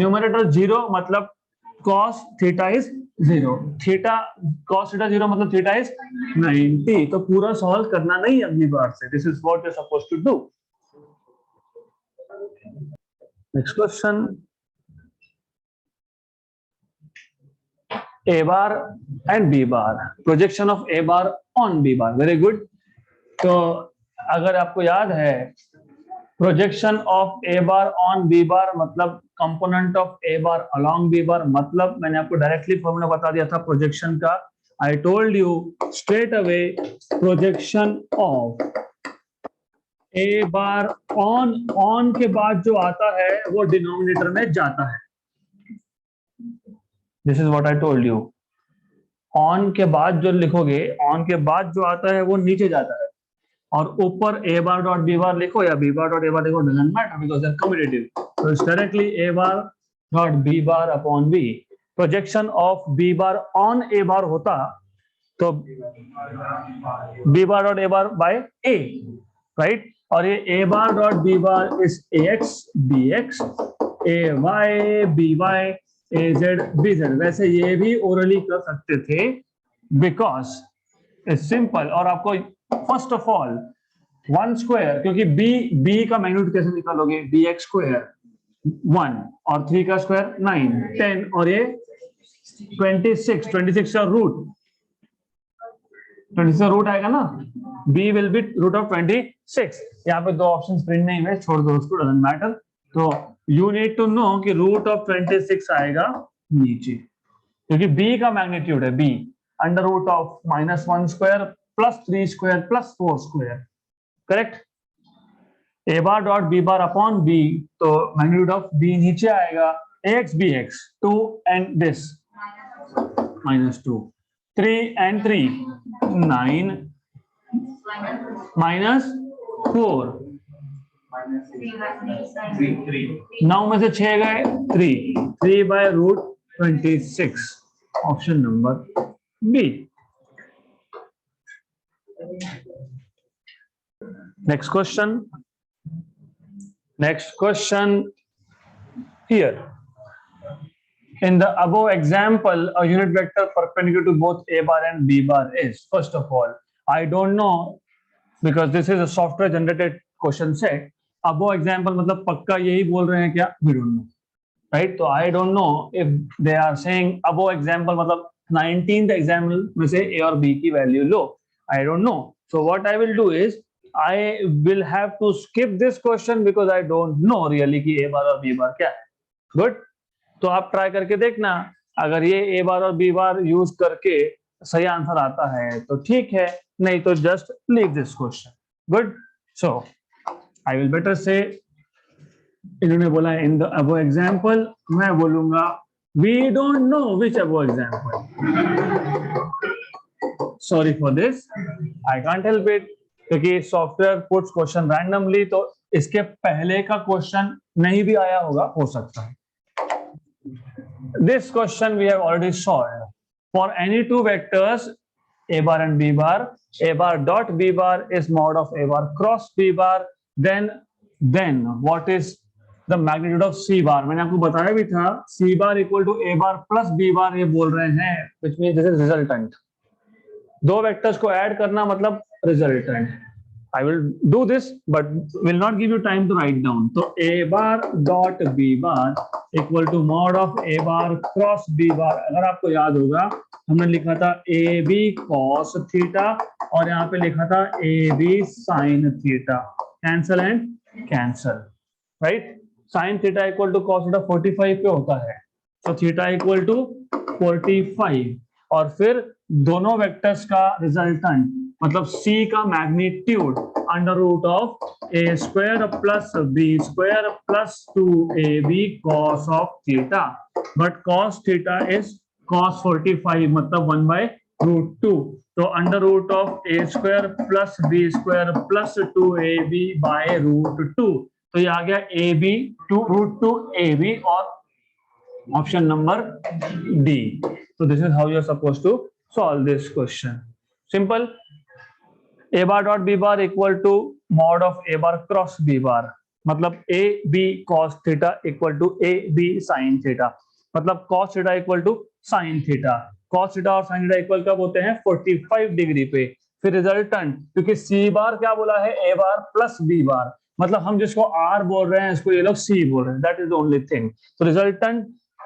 Numerator 0 मतलब cos theta is 0. Theta cos theta 0 मतलब theta is 90. तो पूरा solve करना नहीं अगली बार से. This is what you're supposed to do. Next question. A bar and B bar. Projection of A bar on B bar. Very good. तो अगर आपको याद है, projection of A bar on B bar मतलब component of A bar along B bar. मतलब मैंने आपको directly formula बता दिया था projection का. I told you straight away projection of A bar on के बाद जो आता है वो डिनोमिनेटर में जाता है. This is what I told you. on के बाद जो लिखोगे, on के बाद जो आता है वो नीचे जाता है, और ऊपर A bar dot B bar लिखो या B bar dot A bar लिखो, doesn't matter because they are commutative. So it's directly A bar dot B bar upon B. Projection of B bar on A bar होता तो B bar dot A bar by A, right. और ये A bar dot B bar is AX BX, AY BY, AZ BZ. वैसे ये भी orally कर सकते थे बिकॉज इट्स सिंपल. और आपको फर्स्ट ऑफ ऑल 1 स्क्वायर, क्योंकि B का मैग्नीट्यूड कैसे निकालोगे, BX स्क्वायर 1 और 3 का स्क्वायर 9 10 और ये 26 का रूट 26 रूट आएगा ना. B will be root of 26. यहाँ पे 2 ऑप्शन प्रिंट नहीं हुए, छोड़ दो उसको, डजंट मैटर. तो यू नीड टू नो कि रूट ऑफ 26 आएगा नीचे, क्योंकि B का मैग्नीट्यूड है B under root of -1 square plus 3 square plus 4 square. Correct. A bar dot B bar upon B, तो मैग्नीट्यूड ऑफ B नीचे आएगा. AX BX 2 and this -2, 3 and 3 9 -4, 9 में से 6 गए 3 by root 26. Option number B. Next question here. In the above example, a unit vector perpendicular to both A bar and B bar is, first of all, I don't know because this is a software generated question set. Above example मतलब पक्का यही बोल रहे हैं क्या? We don't know, right? तो I don't know if they are saying above example मतलब 19th example में से A और B की value low. I don't know. So what I will do is I will have to skip this question because I don't know really कि A bar और B bar क्या है. Good. तो आप ट्राई करके देखना, अगर ये A बार और B बार यूज करके सही आंसर आता है तो ठीक है, नहीं तो just leave this question. Good. So I will better से, इन्होंने बोला इन द अबव एग्जांपल, मैं बोलूंगा we don't know which above example. Sorry for this, I can't help it, क्योंकि सॉफ्टवेयर पुट्स क्वेश्चन रैंडमली, तो इसके पहले का क्वेश्चन नहीं भी आया होगा, हो सकता है. This question we have already solved. For any two vectors A bar and B bar, A bar dot B bar is mod of A bar cross B bar. Then what is the magnitude of c bar, मैंने आपको बताया भी था c bar equal to a bar plus b bar, ये बोल रहे हैं which means this is resultant. दो वेक्टर्स को ऐड करना मतलब resultant. I will do this, but will not give you time to write down. तो a bar dot b bar equal to mod of a bar cross b bar। अगर आपको याद होगा हमने लिखा था a b cos थीटा और यहाँ पे लिखा था a b sin theta. Cancel and cancel, right. sin theta equal to cos theta 45 पे होता है, तो थीटा इक्वल टू 45 और फिर दोनों वेक्टर्स का रिजल्टेंट मतलब c का magnitude under root of A square plus B square plus 2ab cos of theta, but cos theta is cos 45 मतलब 1/√2, तो under root of A square plus B square plus 2ab/√2, तो ये आ गया ab √2ab और option number D. So this is how you are supposed to solve this question. Simple. A bar dot b bar equal to mod of a bar cross b bar, मतलब a b cos theta equal to a b sin theta, मतलब cos theta equal to sin theta। cos theta और sin theta equal कब होते हैं? 45 degree पे। फिर resultant, क्योंकि c बार क्या बोला है? a बार प्लस b बार, मतलब हम जिसको r बोल रहे हैं इसको ये लोग c बोल रहे हैं, that is the only thing. तो रिजल्टेंट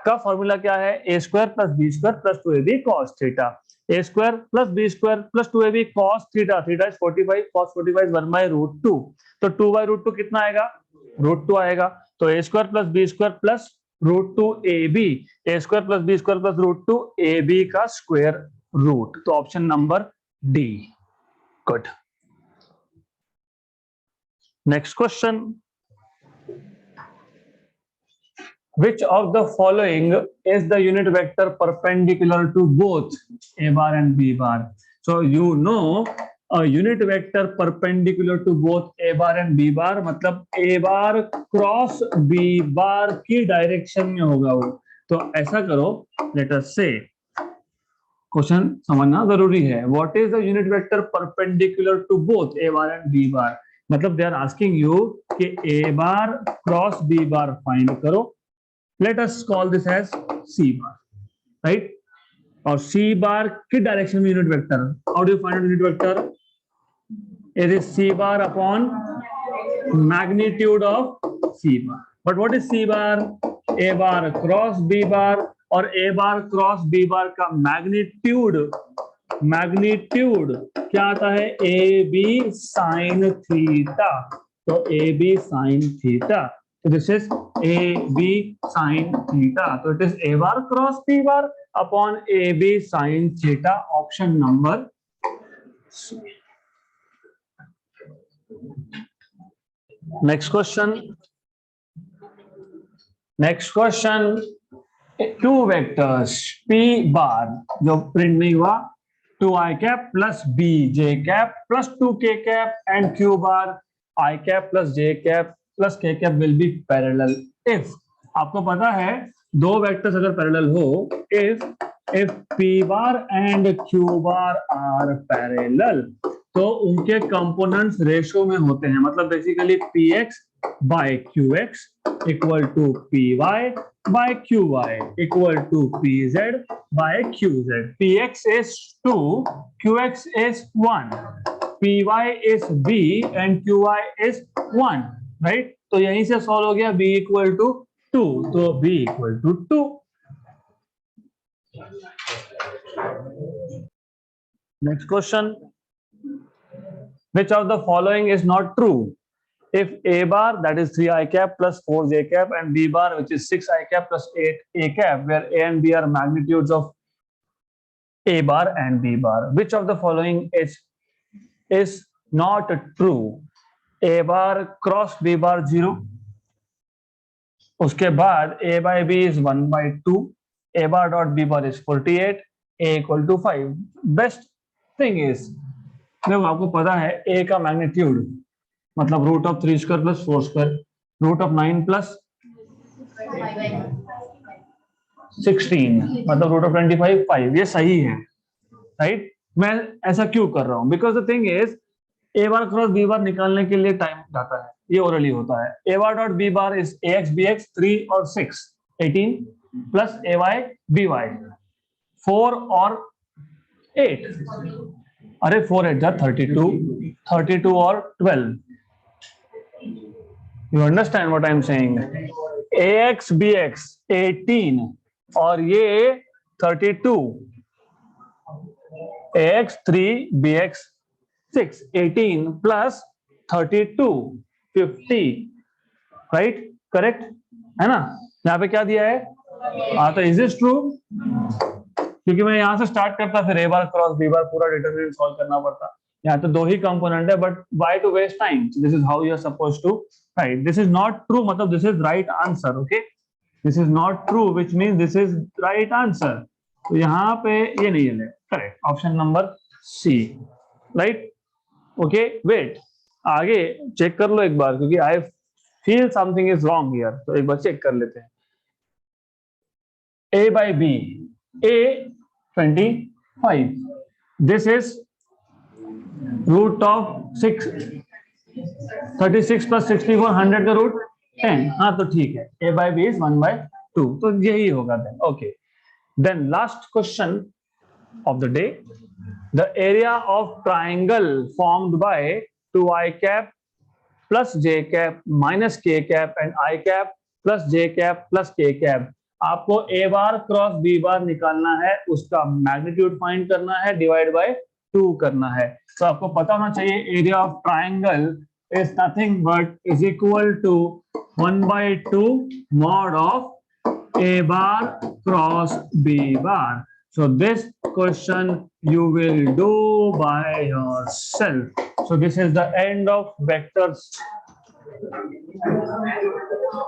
का फॉर्मूला क्या है? A square plus B square plus 2ab cos theta. A square plus B square plus 2ab cos theta, theta is 45, cos 45 1/√2, तो 2/√2 कितना आएगा? √2 आएगा। तो a square plus B square plus √2ab, a square plus B square plus √2ab का square root, तो option number d. Good. Next question, which of the following is the unit vector perpendicular to both a bar and b bar? So you know a unit vector perpendicular to both a bar and b bar मतलब a bar cross b bar की direction में होगा वो। तो ऐसा करो, let us say, question समझना जरूरी है। What is the unit vector perpendicular to both a bar and b bar? मतलब they are asking you कि a bar cross b bar find करो। Let us call this as C bar, right? और C bar की direction में unit vector, how do you find out unit vector? It is C bar upon magnitude of C bar. But what is C bar? A bar cross B bar, और A bar cross B bar का magnitude क्या आता है? AB sin theta, तो AB sin theta, so this is AB sin theta, so it is A bar cross B bar upon AB sin theta, option number C. Next question, two vectors P bar जो print नहीं हुआ, 2i cap plus b j cap plus 2k cap and q bar I cap plus j cap plus k cap will be parallel if, आपको पता है दो vectors अगर parallel हो, if p bar and q bar are parallel, तो उनके components ratio में होते हैं, मतलब basically px by qx equal to py by qy equal to pz by qz। px is 2, qx is 1, py is b and qy is 1, right? तो यहीं से solve हो गया b इक्वल टू 2, तो b equal to 2। Next question, which of the following is not true? If a bar, that is 3i cap plus 4j cap, and b bar, which is 6i cap plus 8a cap, where a and b are magnitudes of a bar and b bar, which of the following is not true? A bar cross b बार 0, उसके बाद a by b is 1/2, a bar dot b bar is 48, a equal to 5। Best thing is, देखो आपको पता है a का magnitude मतलब root of 3 square plus 4 square, root of 9 plus 16 मतलब root of 25 5, ये सही है, राइट? मैं ऐसा क्यों कर रहा हूं? Because the thing is A bar cross B bar निकालने के लिए टाइम जाता है, ये ओरली होता है. A bar dot B bar is AX BX 3 or 6 18 plus AY BY 4 or 8. अरे 4 8 जा 32 or 12. You understand what I'm saying? AX BX 18 और ये 32. AX 3 BX 6 18 plus 32 50, right? Correct है ना? यहाँ पे क्या दिया है? हाँ, तो इज दिस ट्रू? क्योंकि मैं यहाँ से स्टार्ट करता फिर ए बार क्रॉस बी बार पूरा डिटरमिनेंट सॉल्व करना पड़ता. यहाँ तो 2 ही कंपोनेंट है, but why to waste time? This is how you are supposed to write. This is not true, मतलब this is right answer. Okay, this is not true which means this is right answer. तो यहाँ पे ये नहीं है correct. Option number c, right? Okay, wait, आगे check कर लो एक बार, क्योंकि I feel something is wrong here. तो एक बार चेक कर लेते हैं. A by B, A 25. This is root of 6 36 plus 64 100 का रूट 10. हाँ, तो ठीक है. A by B is 1 by 2. तो यही होगा then. Okay. Then last question of the day. The area of triangle formed by 2i cap plus j cap minus k cap and i cap plus j cap plus k cap. आपको a bar cross b बार निकालना है, उसका magnitude find करना है, divide by 2 करना है. तो आपको पता होना चाहिए area of triangle is nothing but is equal to 1/2 mod of a bar cross b bar. So this question you will do by yourself. So this is the end of vectors.